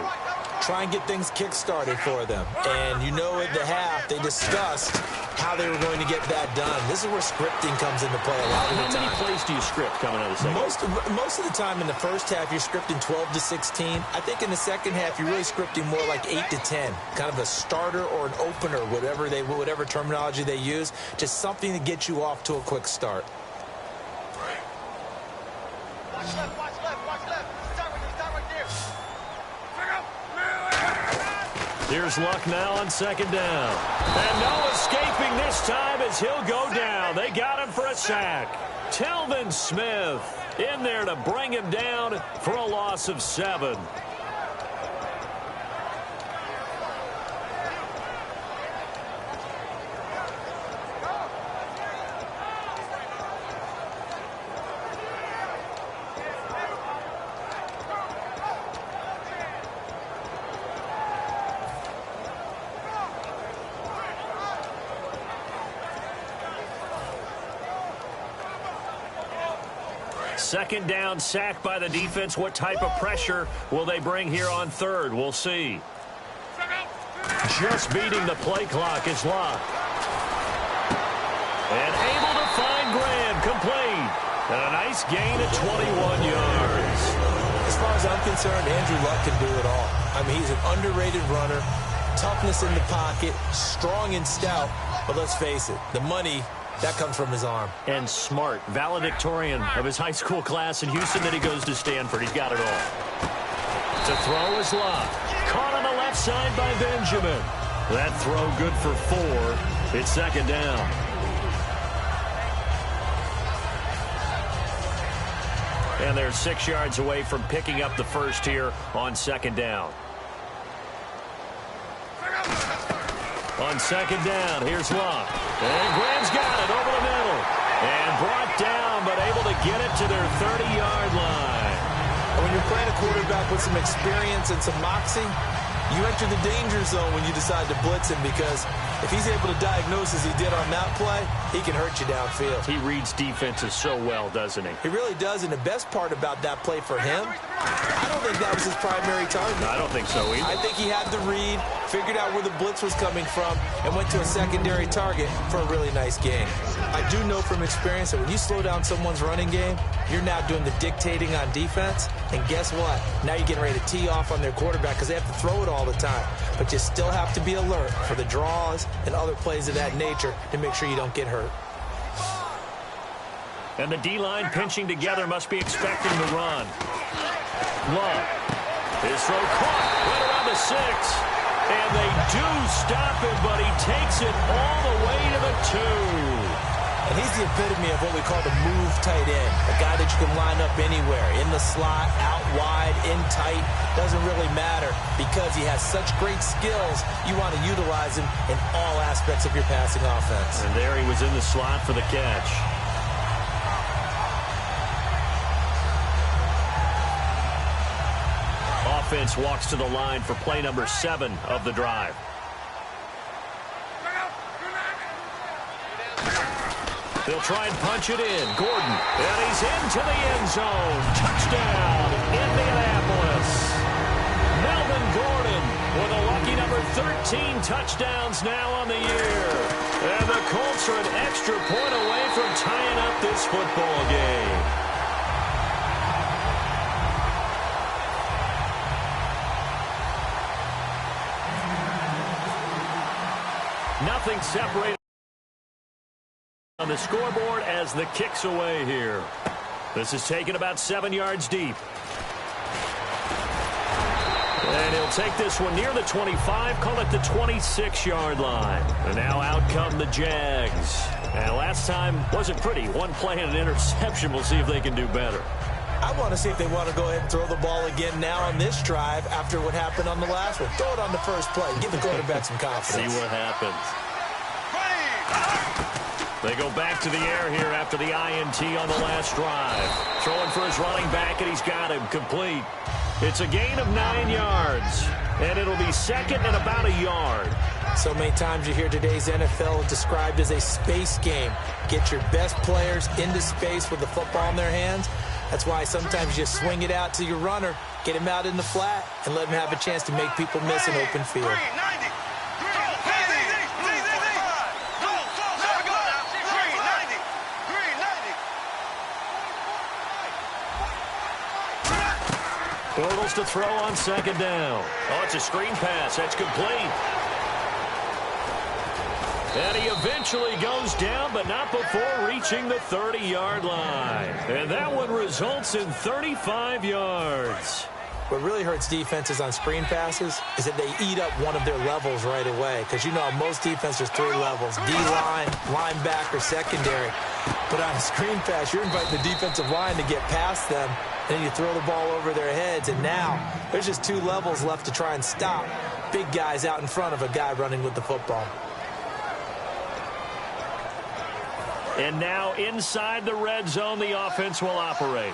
Try and get things kick-started for them. And you know at the half, they discussed how they were going to get that done. This is where scripting comes into play a lot of the time. How many plays do you script coming out of the second? Most of the time in the first half, you're scripting 12 to 16. I think in the second half, you're really scripting more like 8 to 10. Kind of a starter or an opener, whatever terminology they use. Just something to get you off to a quick start. Watch left, watch left, watch left. Start right there. Here's Luck now on second down. And no escaping this time as he'll go down. They got him for a sack. Telvin Smith in there to bring him down for a loss of 7. Second down, sack by the defense. What type of pressure will they bring here on third? We'll see. Just beating the play clock is Luck. And able to find Graham, complete. And a nice gain of 21 yards. As far as I'm concerned, Andrew Luck can do it all. I mean, he's an underrated runner, toughness in the pocket, strong and stout. But let's face it, the money, that comes from his arm. And smart, valedictorian of his high school class in Houston. Then he goes to Stanford. He's got it all. To throw is Luck. Caught on the left side by Benjamin. That throw good for 4. It's second down. And they're 6 yards away from picking up the first here on second down. On second down, here's Luck. And Graham's got it over the middle. And brought down, but able to get it to their 30-yard line. When you're playing a quarterback with some experience and some moxie, you enter the danger zone when you decide to blitz him because if he's able to diagnose as he did on that play, he can hurt you downfield. He reads defenses so well, doesn't he? He really does, and the best part about that play for him, I don't think that was his primary target. I don't think so either. I think he had the read, figured out where the blitz was coming from, and went to a secondary target for a really nice gain. I do know from experience that when you slow down someone's running game, you're now doing the dictating on defense, and guess what? Now you're getting ready to tee off on their quarterback because they have to throw it all the time. But you still have to be alert for the draws and other plays of that nature to make sure you don't get hurt. And the D-line pinching together must be expecting the run. Love. His throw caught right around the 6. And they do stop him, but he takes it all the way to the 2. And he's the epitome of what we call the move tight end. A guy that you can line up anywhere. In the slot, out wide, in tight. Doesn't really matter because he has such great skills. You want to utilize him in all aspects of your passing offense. And there he was in the slot for the catch. Offense walks to the line for play number 7 of the drive. They'll try and punch it in. Gordon. And he's into the end zone. Touchdown, Indianapolis. Melvin Gordon with a lucky number 13 touchdowns now on the year. And the Colts are an extra point away from tying up this football game. Nothing separated on the scoreboard as the kick's away here. This is taken about 7 yards deep. And he'll take this one near the 25, call it the 26-yard line. And now out come the Jags. And last time wasn't pretty. One play and an interception. We'll see if they can do better. I want to see if they want to go ahead and throw the ball again now on this drive after what happened on the last one. Throw it on the first play. Give the quarterback some confidence. See what happens. They go back to the air here after the INT on the last drive. Throwing for his running back, and he's got him complete. It's a gain of 9 yards, and it'll be second and about a yard. So many times you hear today's NFL described as a space game. Get your best players into space with the football in their hands. That's why sometimes you swing it out to your runner, get him out in the flat, and let him have a chance to make people miss an open field. Bortles to throw on second down. Oh, it's a screen pass. That's complete. And he eventually goes down, but not before reaching the 30-yard line. And that one results in 35 yards. What really hurts defenses on screen passes is that they eat up one of their levels right away. Because you know, most defenses, 3 levels. D-line, linebacker, secondary. But on a screen pass, you're inviting the defensive line to get past them. And then you throw the ball over their heads. And now there's just 2 levels left to try and stop big guys out in front of a guy running with the football. And now inside the red zone, the offense will operate.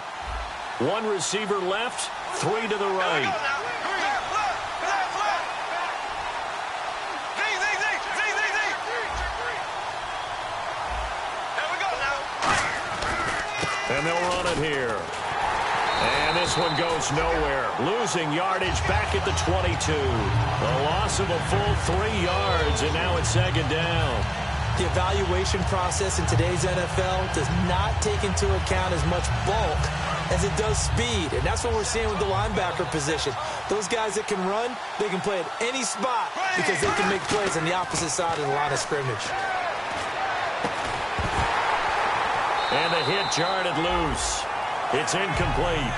1 receiver left, 3 to the right. And they'll run it here. And this one goes nowhere. Losing yardage back at the 22. A loss of a full 3 yards, and now it's second down. The evaluation process in today's NFL does not take into account as much bulk as it does speed. And that's what we're seeing with the linebacker position. Those guys that can run, they can play at any spot because they can make plays on the opposite side of the line of scrimmage. And the hit jarred it loose. It's incomplete.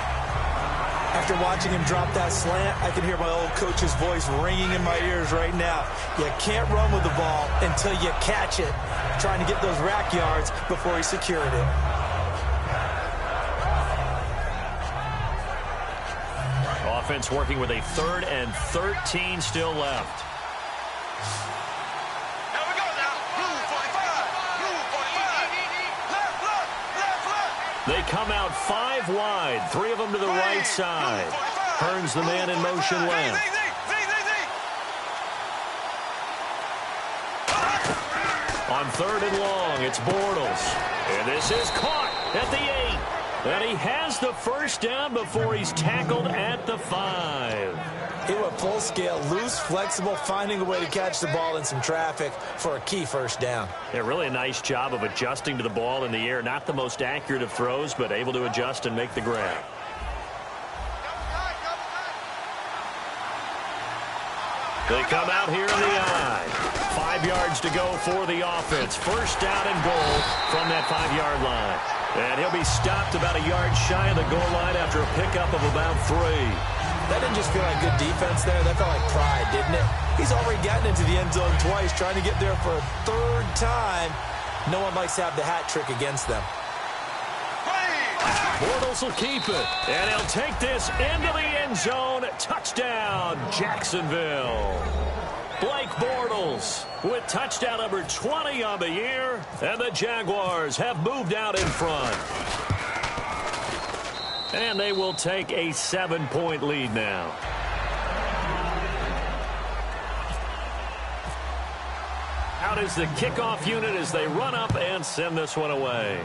After watching him drop that slant, I can hear my old coach's voice ringing in my ears right now. You can't run with the ball until you catch it. Trying to get those rack yards before he secured it. Offense working with a 3rd and 13 still left. Here we go now. Blue 45. Blue 45. Left. They come out 5 wide, 3 of them to the right side. Hearns the man in motion left. On 3rd and long, it's Bortles. And this is caught at the 8. And he has the first down before he's tackled at the 5. He went full scale, loose, flexible, finding a way to catch the ball in some traffic for a key first down. Yeah, really a nice job of adjusting to the ball in the air. Not the most accurate of throws, but able to adjust and make the grab. They come out here in the eye. 5 yards to go for the offense. First down and goal from that 5-yard line. And he'll be stopped about a yard shy of the goal line after a pickup of about 3. That didn't just feel like good defense there. That felt like pride, didn't it? He's already gotten into the end zone twice, trying to get there for a 3rd time. No one likes to have the hat trick against them. Bortles will keep it, and he'll take this into the end zone. Touchdown, Jacksonville. Blake Bortles with touchdown number 20 on the year, and the Jaguars have moved out in front. And they will take a 7-point lead now. Out is the kickoff unit as they run up and send this one away.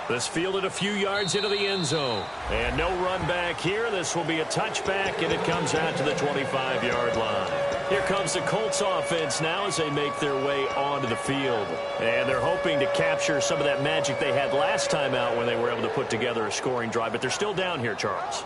This fielded a few yards into the end zone. And no run back here. This will be a touchback, and it comes out to the 25-yard line. Here comes the Colts offense now as they make their way onto the field. And they're hoping to capture some of that magic they had last time out when they were able to put together a scoring drive. But they're still down here, Charles.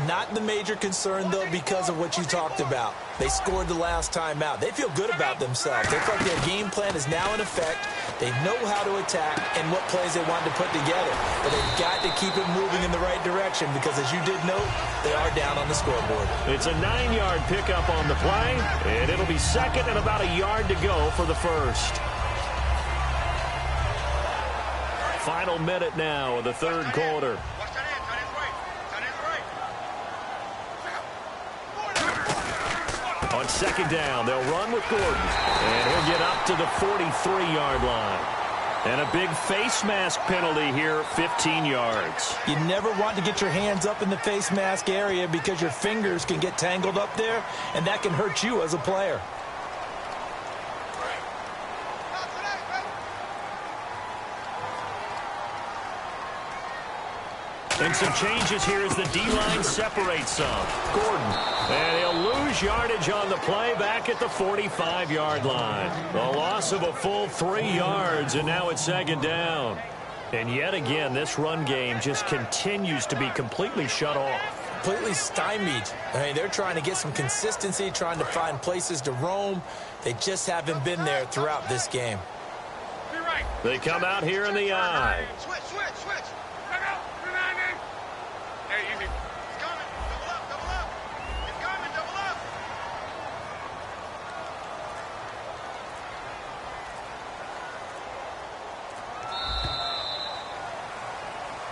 Not the major concern, though, because of what you talked about. They scored the last time out. They feel good about themselves. They feel like their game plan is now in effect. They know how to attack and what plays they want to put together. But they've got to keep it moving in the right direction because, as you did note, they are down on the scoreboard. It's a 9-yard pickup on the play, and it'll be second and about a yard to go for the first. Final minute now of the 3rd quarter. On 2nd down, they'll run with Gordon. And he'll get up to the 43-yard line. And a big face mask penalty here, 15 yards. You never want to get your hands up in the face mask area because your fingers can get tangled up there, and that can hurt you as a player. And some changes here as the D-line separates some. Gordon. And he'll lose yardage on the play back at the 45-yard line. A loss of a full 3 yards, and now it's 2nd down. And yet again, this run game just continues to be completely shut off. Completely stymied. I mean, they're trying to get some consistency, trying to find places to roam. They just haven't been there throughout this game. They come out here in the eye. Switch. Hey, easy. It's coming. Double up. It's coming, double up.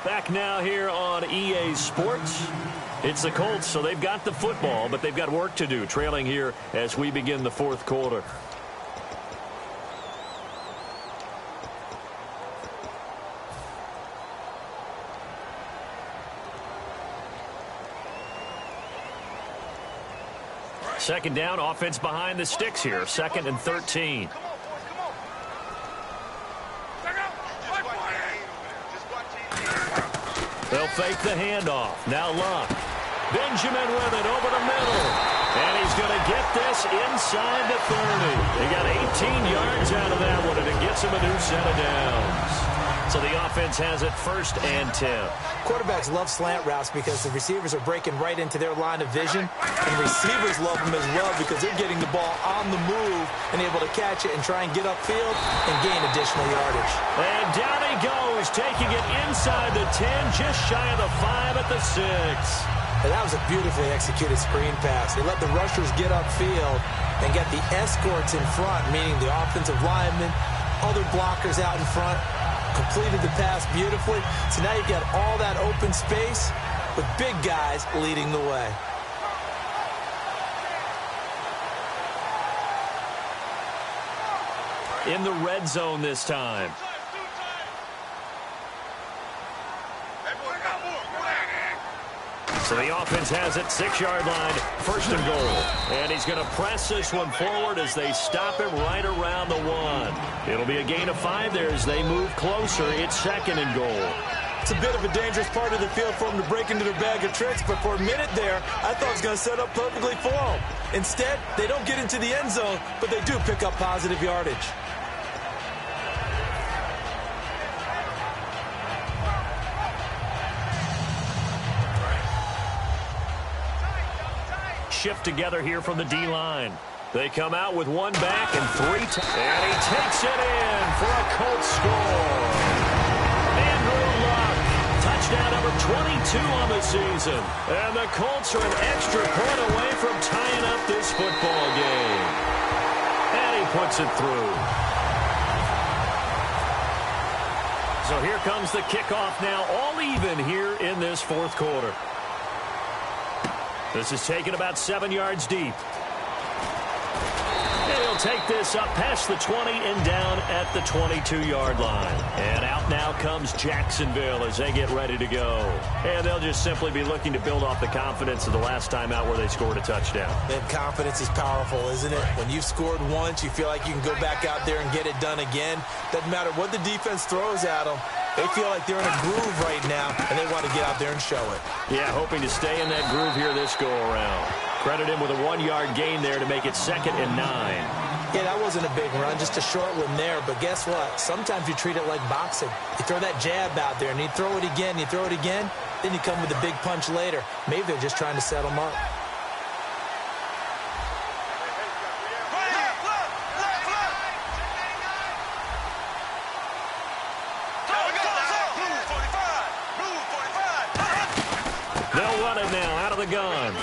Back now here on EA Sports. It's the Colts, so they've got the football, but they've got work to do, trailing here as we begin the 4th quarter. Second down, offense behind the sticks here. 2nd and 13. They'll fake the handoff. Now Luck. Benjamin with it over the middle. And he's going to get this inside the 30. They got 18 yards out of that one, and it gets him a new set of downs. So the offense has it 1st and 10. Quarterbacks love slant routes because the receivers are breaking right into their line of vision. And receivers love them as well because they're getting the ball on the move and able to catch it and try and get upfield and gain additional yardage. And down he goes, taking it inside the 10, just shy of the 5 at the 6. And that was a beautifully executed screen pass. They let the rushers get upfield and get the escorts in front, meaning the offensive linemen, other blockers out in front. Completed the pass beautifully. So now you've got all that open space with big guys leading the way. In the red zone this time. So the offense has it, 6-yard line, 1st and goal. And he's going to press this one forward as they stop him right around the 1. It'll be a gain of 5 there as they move closer. It's 2nd and goal. It's a bit of a dangerous part of the field for them to break into their bag of tricks, but for a minute there, I thought it was going to set up perfectly for them. Instead, they don't get into the end zone, but they do pick up positive yardage. Shift together here from the D-line. They come out with 1 back and 3 and he takes it in for a Colts score. touchdown number 22 on the season. And the Colts are an extra point away from tying up this football game. And he puts it through. So here comes the kickoff now, all even here in this fourth quarter. This is taken about 7 yards deep. And he'll take this up past the 20 and down at the 22-yard line. And out now comes Jacksonville as they get ready to go. And they'll just simply be looking to build off the confidence of the last time out where they scored a touchdown. That confidence is powerful, isn't it? When you've scored once, you feel like you can go back out there and get it done again. Doesn't matter what the defense throws at them. They feel like they're in a groove right now, and they want to get out there and show it. Yeah, hoping to stay in that groove here this go-around. Credit him with a 1-yard gain there to make it 2nd and 9. Yeah, that wasn't a big run, just a short one there. But guess what? Sometimes you treat it like boxing. You throw that jab out there, and you throw it again, you throw it again, then you come with a big punch later. Maybe they're just trying to set them up. They'll run it now out of the gun.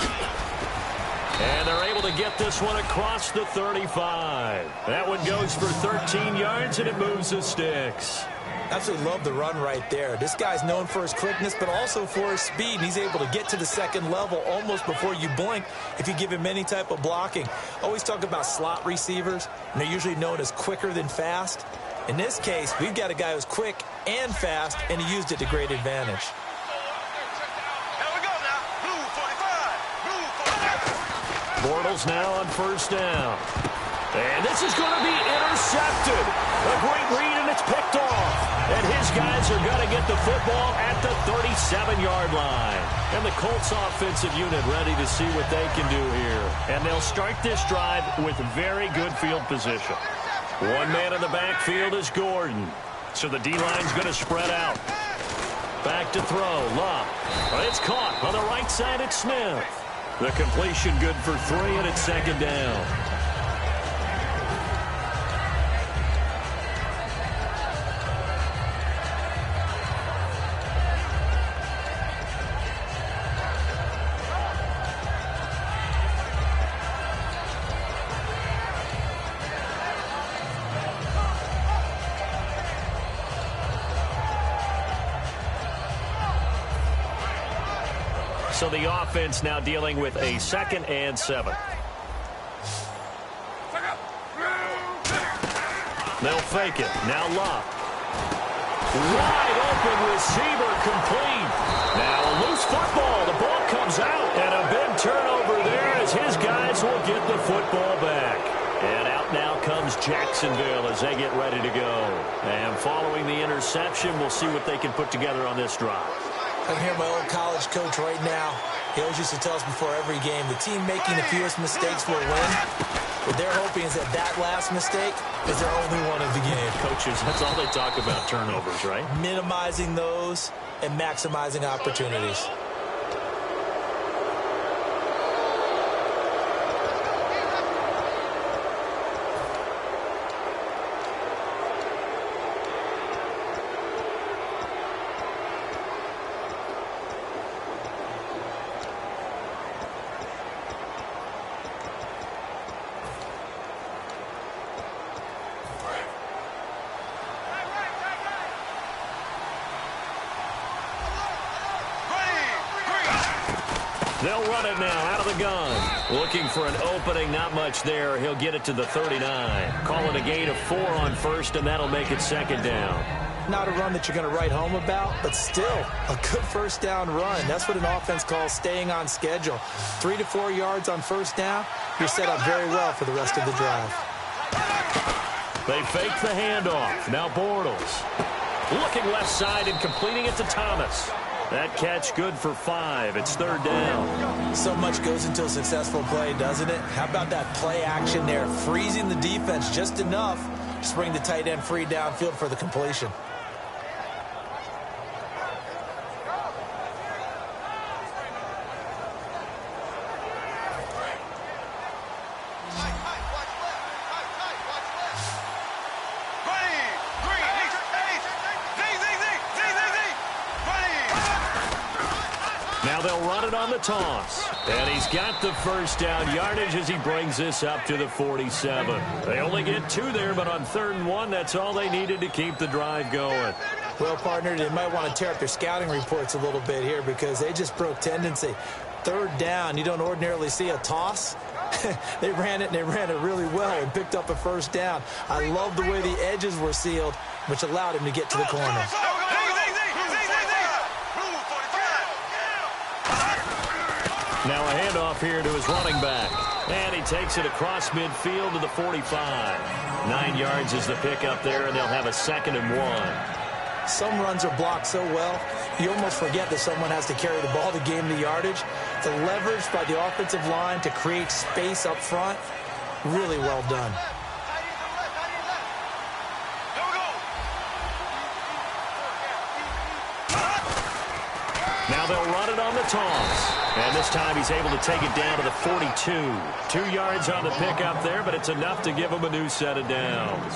And they're able to get this one across the 35. That one goes for 13 yards, and it moves the sticks. Absolutely love the run right there. This guy's known for his quickness, but also for his speed. And he's able to get to the second level almost before you blink if you give him any type of blocking. Always talk about slot receivers, and they're usually known as quicker than fast. In this case, we've got a guy who's quick and fast, and he used it to great advantage. Bortles now on first down. And this is going to be intercepted. A great read, and it's picked off. And his guys are going to get the football at the 37-yard line. And the Colts offensive unit ready to see what they can do here. And they'll start this drive with very good field position. One man in the backfield is Gordon. So the D-line's going to spread out. Back to throw. Love. It's caught on the right side. It's Smith. The completion good for 3, and it's 2nd down. So the offense now dealing with a 2nd and 7. They'll fake it. Now Love. Wide open receiver complete. Now a loose football. The ball comes out. And a big turnover there as his guys will get the football back. And out now comes Jacksonville as they get ready to go. And following the interception, we'll see what they can put together on this drive. I can hear my old college coach right now. He always used to tell us before every game, the team making the fewest mistakes will win. What they're hoping is that that last mistake is their only one of the game. Coaches, that's all they talk about, turnovers, right? Minimizing those and maximizing opportunities. They'll run it now out of the gun. Looking for an opening, not much there. He'll get it to the 39. Call it a gain of 4 on first, and that'll make it 2nd down. Not a run that you're going to write home about, but still a good first down run. That's what an offense calls staying on schedule. 3 to 4 yards on first down, you're set up very well for the rest of the drive. They fake the handoff. Now Bortles. Looking left side and completing it to Thomas. That catch good for 5. It's 3rd down. So much goes into a successful play, doesn't it? How about that play action there? Freezing the defense just enough to bring the tight end free downfield for the completion. they'll run it on the toss. And he's got the first down yardage as he brings this up to the 47. They only get 2 there, but on 3rd and 1, that's all they needed to keep the drive going. Well, partner, they might want to tear up their scouting reports a little bit here because they just broke tendency. 3rd down, you don't ordinarily see a toss. They ran it, and they ran it really well and picked up a first down. I love the way the edges were sealed, which allowed him to get to the corner. Now a handoff here to his running back. And he takes it across midfield to the 45. 9 yards is the pickup there, and they'll have a 2nd and 1. Some runs are blocked so well, you almost forget that someone has to carry the ball to gain the yardage. The leverage by the offensive line to create space up front, really well done. Now they'll run it on the toss. And this time he's able to take it down to the 42. 2 yards on the pickup there, but it's enough to give him a new set of downs.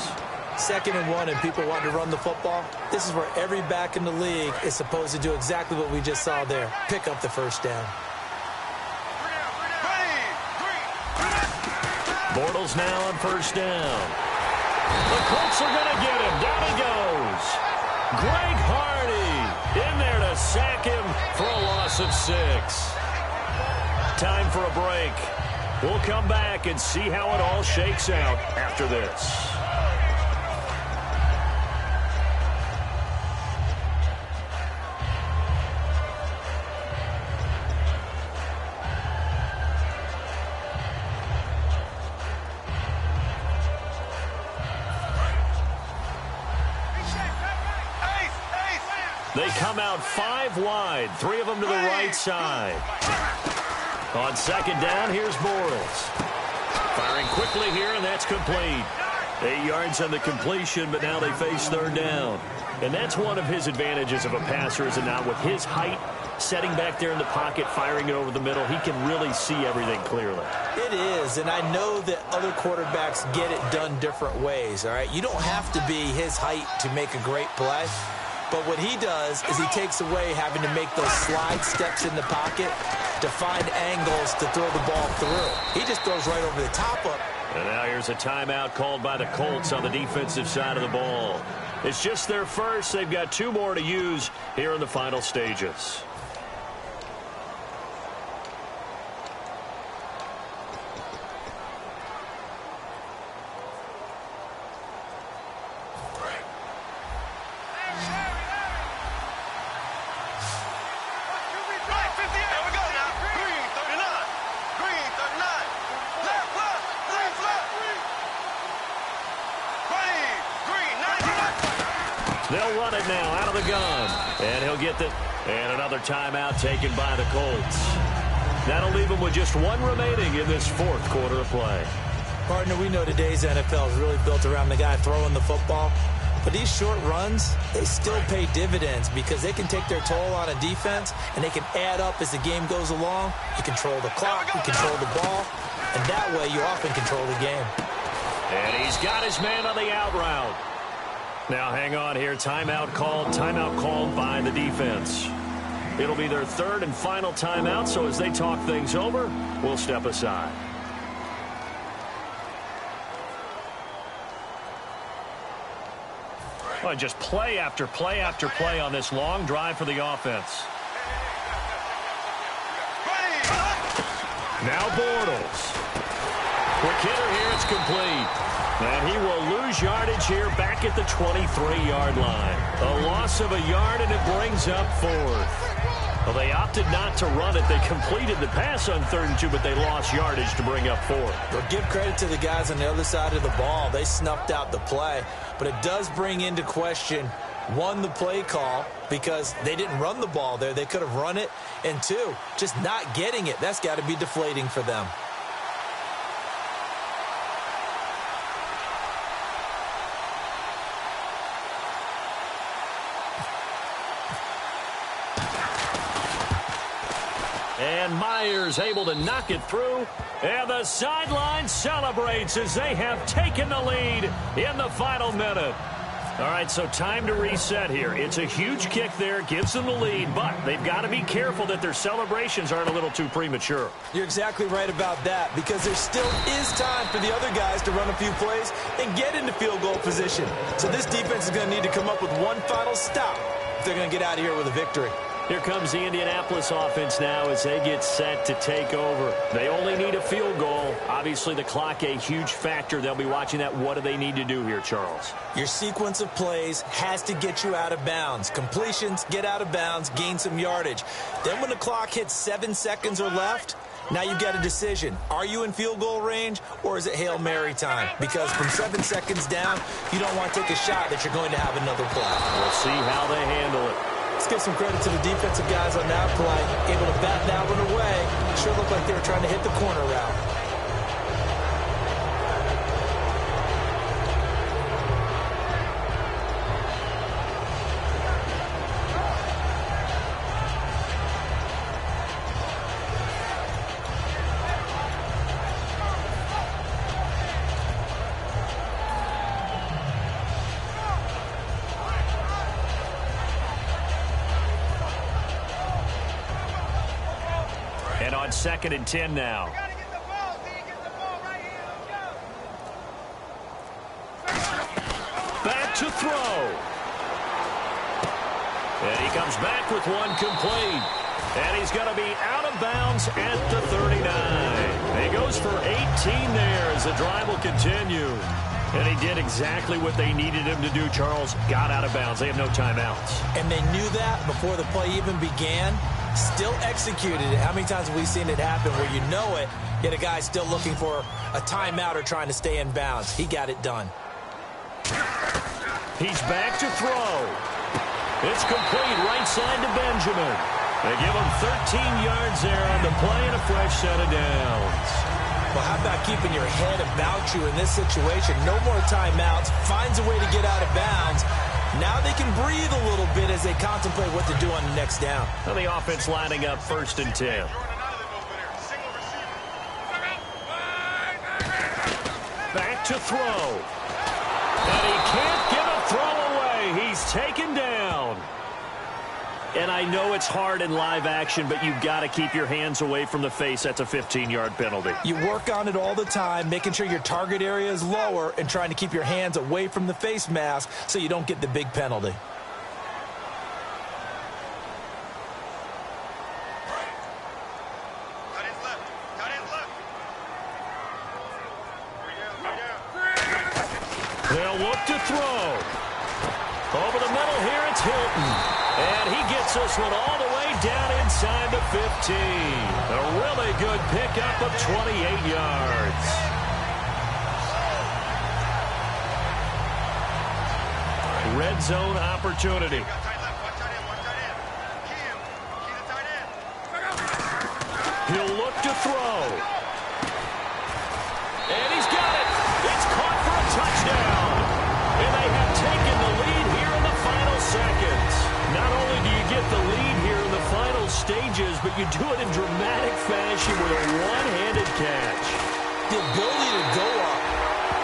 2nd and 1, and people want to run the football. This is where every back in the league is supposed to do exactly what we just saw there. Pick up the first down. Bortles now on 1st down. The Colts are going to get him. Down he goes. Greg Hardy in there to sack him for a loss of 6. Time for a break. We'll come back and see how it all shakes out after this. They come out 5 wide, 3 of them to the right side. On 2nd down, here's Bortles. Firing quickly here, and that's complete. 8 yards on the completion, but now they face 3rd down. And that's one of his advantages of a passer, is it not? With his height, setting back there in the pocket, firing it over the middle, he can really see everything clearly. It is, and I know that other quarterbacks get it done different ways, all right? You don't have to be his height to make a great play. But what he does is he takes away having to make those slide steps in the pocket to find angles to throw the ball through. He just throws right over the top of it. And now here's a timeout called by the Colts on the defensive side of the ball. It's just their first. They've got 2 more to use here in the final stages. They'll run it now out of the gun. And he'll get the... And another timeout taken by the Colts. That'll leave him with just 1 remaining in this 4th quarter of play. Partner, we know today's NFL is really built around the guy throwing the football. But these short runs, they still pay dividends because they can take their toll on a defense, and they can add up as the game goes along. You control the clock, you control the ball, and that way you often control the game. And he's got his man on the out route. Now hang on here. Timeout called by the defense. It'll be their 3rd and final timeout, so as they talk things over, we'll step aside. Well, just play after play after play on this long drive for the offense. Now Bortles. Quick hitter here, it's complete. And he will lose yardage here back at the 23-yard line. A loss of a yard, and it brings up 4th. Well, they opted not to run it. They completed the pass on 3rd and 2, but they lost yardage to bring up 4th. Well, give credit to the guys on the other side of the ball. They snuffed out the play. But it does bring into question, 1, the play call, because they didn't run the ball there. They could have run it. And 2, just not getting it. That's got to be deflating for them. And Myers able to knock it through. And the sideline celebrates as they have taken the lead in the final minute. All right, so time to reset here. It's a huge kick there, gives them the lead, but they've got to be careful that their celebrations aren't a little too premature. You're exactly right about that, because there still is time for the other guys to run a few plays and get into field goal position. So this defense is going to need to come up with one final stop if they're going to get out of here with a victory. Here comes the Indianapolis offense now as they get set to take over. They only need a field goal. Obviously, the clock a huge factor. They'll be watching that. What do they need to do here, Charles? Your sequence of plays has to get you out of bounds. Completions, get out of bounds, gain some yardage. Then when the clock hits 7 seconds or left, now you've got a decision. Are you in field goal range, or is it Hail Mary time? Because from 7 seconds down, you don't want to take a shot that you're going to have another play. We'll see how they handle it. Let's give some credit to the defensive guys on that play. Able to bat that one away. Sure looked like they were trying to hit the corner route. And on 2nd and 10 now. Back to throw. And he comes back with one complete. And he's going to be out of bounds at the 39. He goes for 18 there as the drive will continue. And he did exactly what they needed him to do, Charles. Got out of bounds. They have no timeouts. And they knew that before the play even began. Still executed it. How many times have we seen it happen where you know it, yet a guy's still looking for a timeout or trying to stay in bounds? He got it done. He's back to throw. It's complete right side to Benjamin. They give him 13 yards there on the play and a fresh set of downs. Well, how about keeping your head about you in this situation? No more timeouts. Finds a way to get out of bounds. Now they can breathe a little bit as they contemplate what to do on the next down. Well, the offense lining up 1st and 10. Back to throw. And he can't get a throw away. He's taken down. And I know it's hard in live action, but you've got to keep your hands away from the face. That's a 15-yard penalty. You work on it all the time, making sure your target area is lower and trying to keep your hands away from the face mask so you don't get the big penalty. They'll look to throw. Over the middle here, it's Hilton. And he gets this one all the way down inside the 15. A really good pickup of 28 yards. Red zone opportunity. He'll look to throw. And he's got it. It's caught for a touchdown. And they have taken the lead here in the final seconds. Not only do you get the lead here in the final stages, but you do it in dramatic fashion with a one-handed catch. The ability to go up,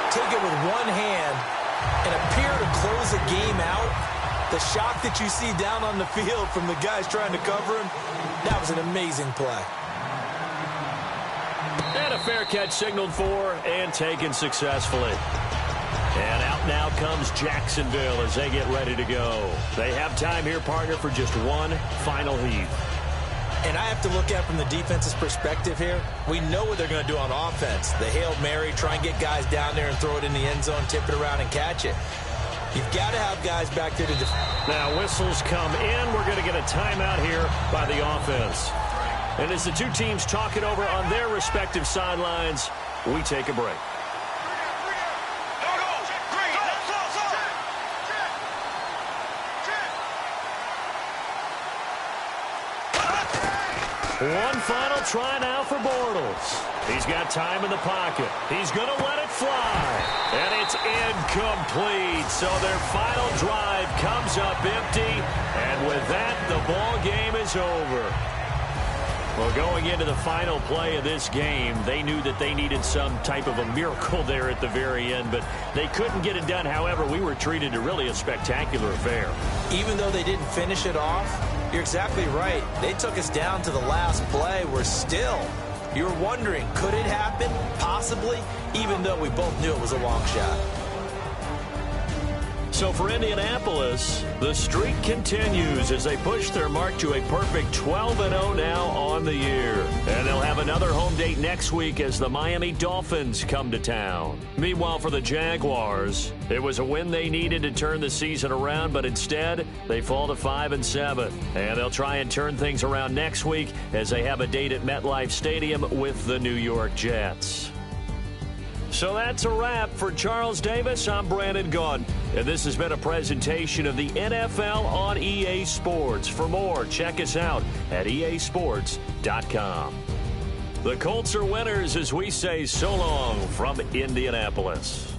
take it with one hand, and appear to close the game out. The shock that you see down on the field from the guys trying to cover him, that was an amazing play. And a fair catch signaled for and taken successfully. And out now comes Jacksonville as they get ready to go. They have time here, partner, for just one final heave. And I have to look at from the defense's perspective here. We know what they're going to do on offense. The Hail Mary, try and get guys down there and throw it in the end zone, tip it around and catch it. You've got to have guys back there to defend. Now whistles come in. We're going to get a timeout here by the offense. And as the two teams talk it over on their respective sidelines, we take a break. One final try now for Bortles. He's got time in the pocket. He's going to let it fly. And it's incomplete. So their final drive comes up empty. And with that, the ball game is over. Well, going into the final play of this game, they knew that they needed some type of a miracle there at the very end, but they couldn't get it done. However, we were treated to really a spectacular affair. Even though they didn't finish it off, you're exactly right. They took us down to the last play. You were wondering, could it happen? Possibly, even though we both knew it was a long shot. So for Indianapolis, the streak continues as they push their mark to a perfect 12-0 now on the year. And they'll have another home date next week as the Miami Dolphins come to town. Meanwhile, for the Jaguars, it was a win they needed to turn the season around, but instead, they fall to 5-7. And they'll try and turn things around next week as they have a date at MetLife Stadium with the New York Jets. So that's a wrap. For Charles Davis, I'm Brandon Gaudin, and this has been a presentation of the NFL on EA Sports. For more, check us out at easports.com. The Colts are winners as we say so long from Indianapolis.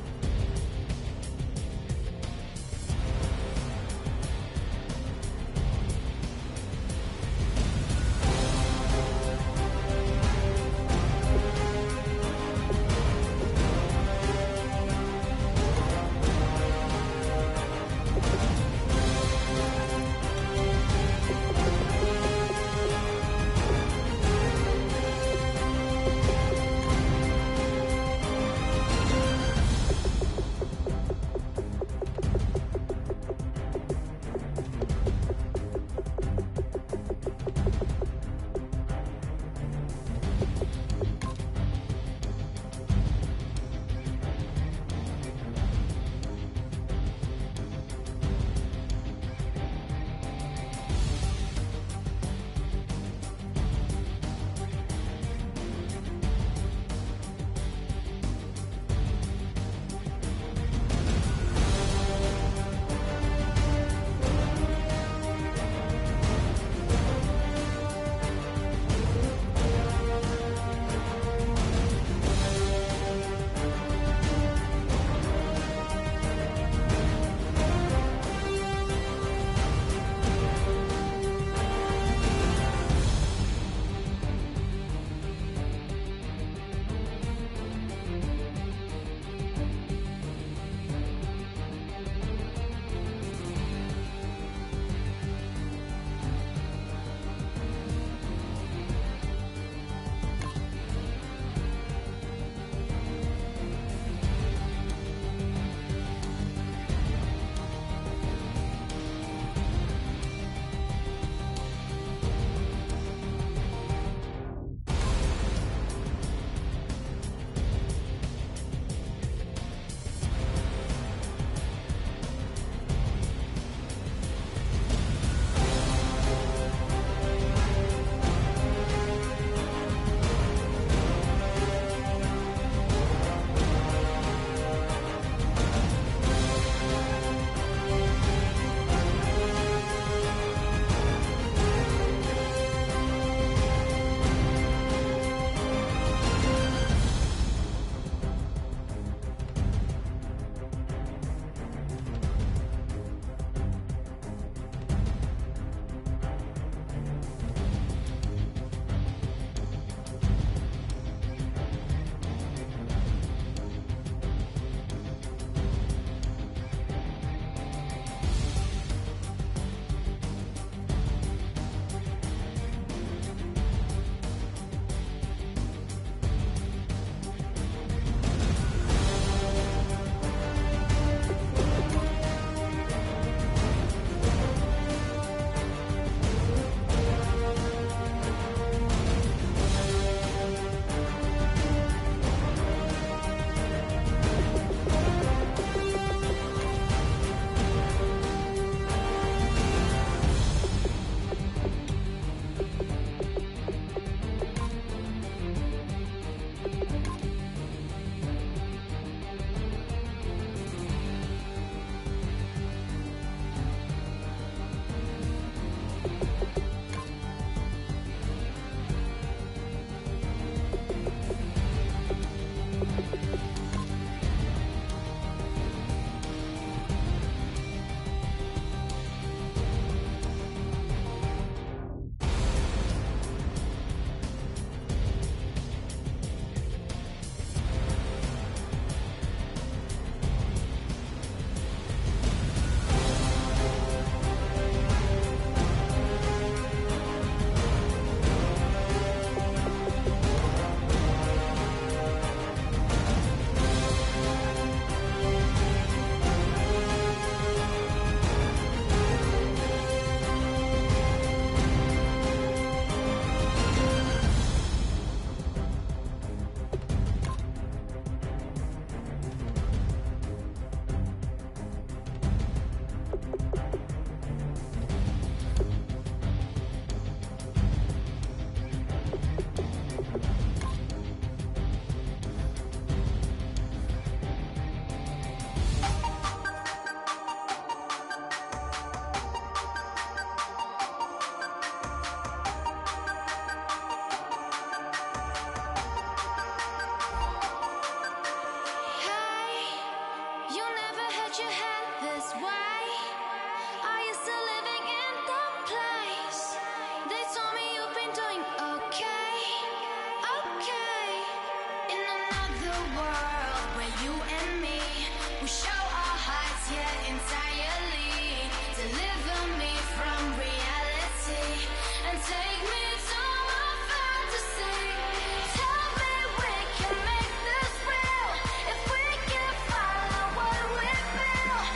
change your head this way? Are you still living in that place? They told me you've been doing okay, okay. In another world where you and me, we show our hearts yet entirely. Deliver me from reality and take me to my fantasy. Tell me we can make this real if we can follow what we feel.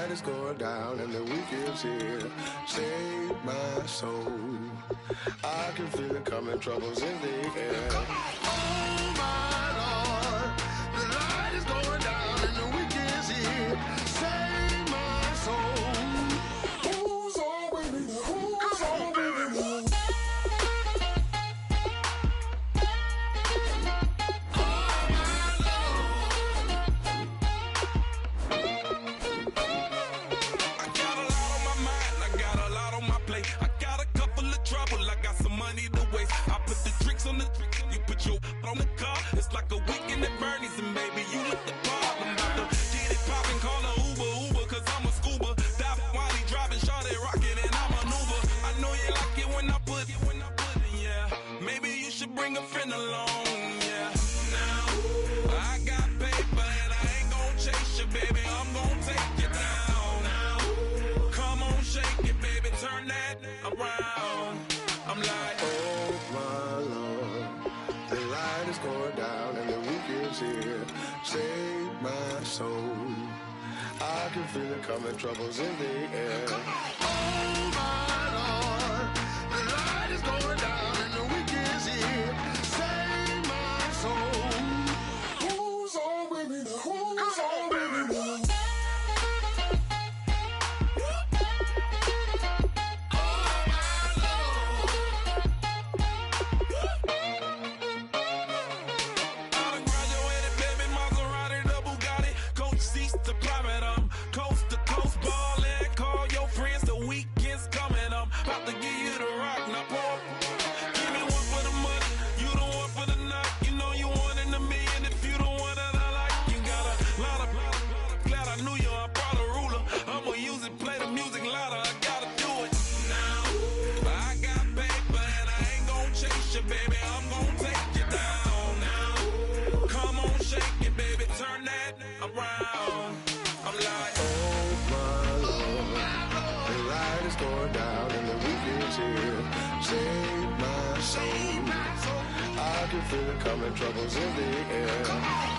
light is going down and the weekend's here. Save my soul. I can feel it coming, troubles in the air. Oh my Lord, the light is going down and the weekend's here. Save my soul. Who's on with me? Who's on with me? On the car, it's like a weekend at Bernie's, and baby, you look the part. I'm about to get it poppin', call a Uber, cause I'm a scuba. Dive while he driving, shawty rockin', and I'm an Uber. I know you like it when I put it, yeah. Maybe you should bring a friend along, yeah. Now, I got paper, and I ain't gon' chase you, baby, I'm gon' take you down. Now, come on, shake it, baby, turn that around. I'm like, oh my Lord, the light is going down and the weekend's here. Save my soul. I can feel it coming, troubles in the air. Oh my Lord, the light is going down and the weekend's here. Save my soul. Who's on with me? Who's on with me? Going down and the weekend's here. Save my soul. I can feel it coming, troubles in the air.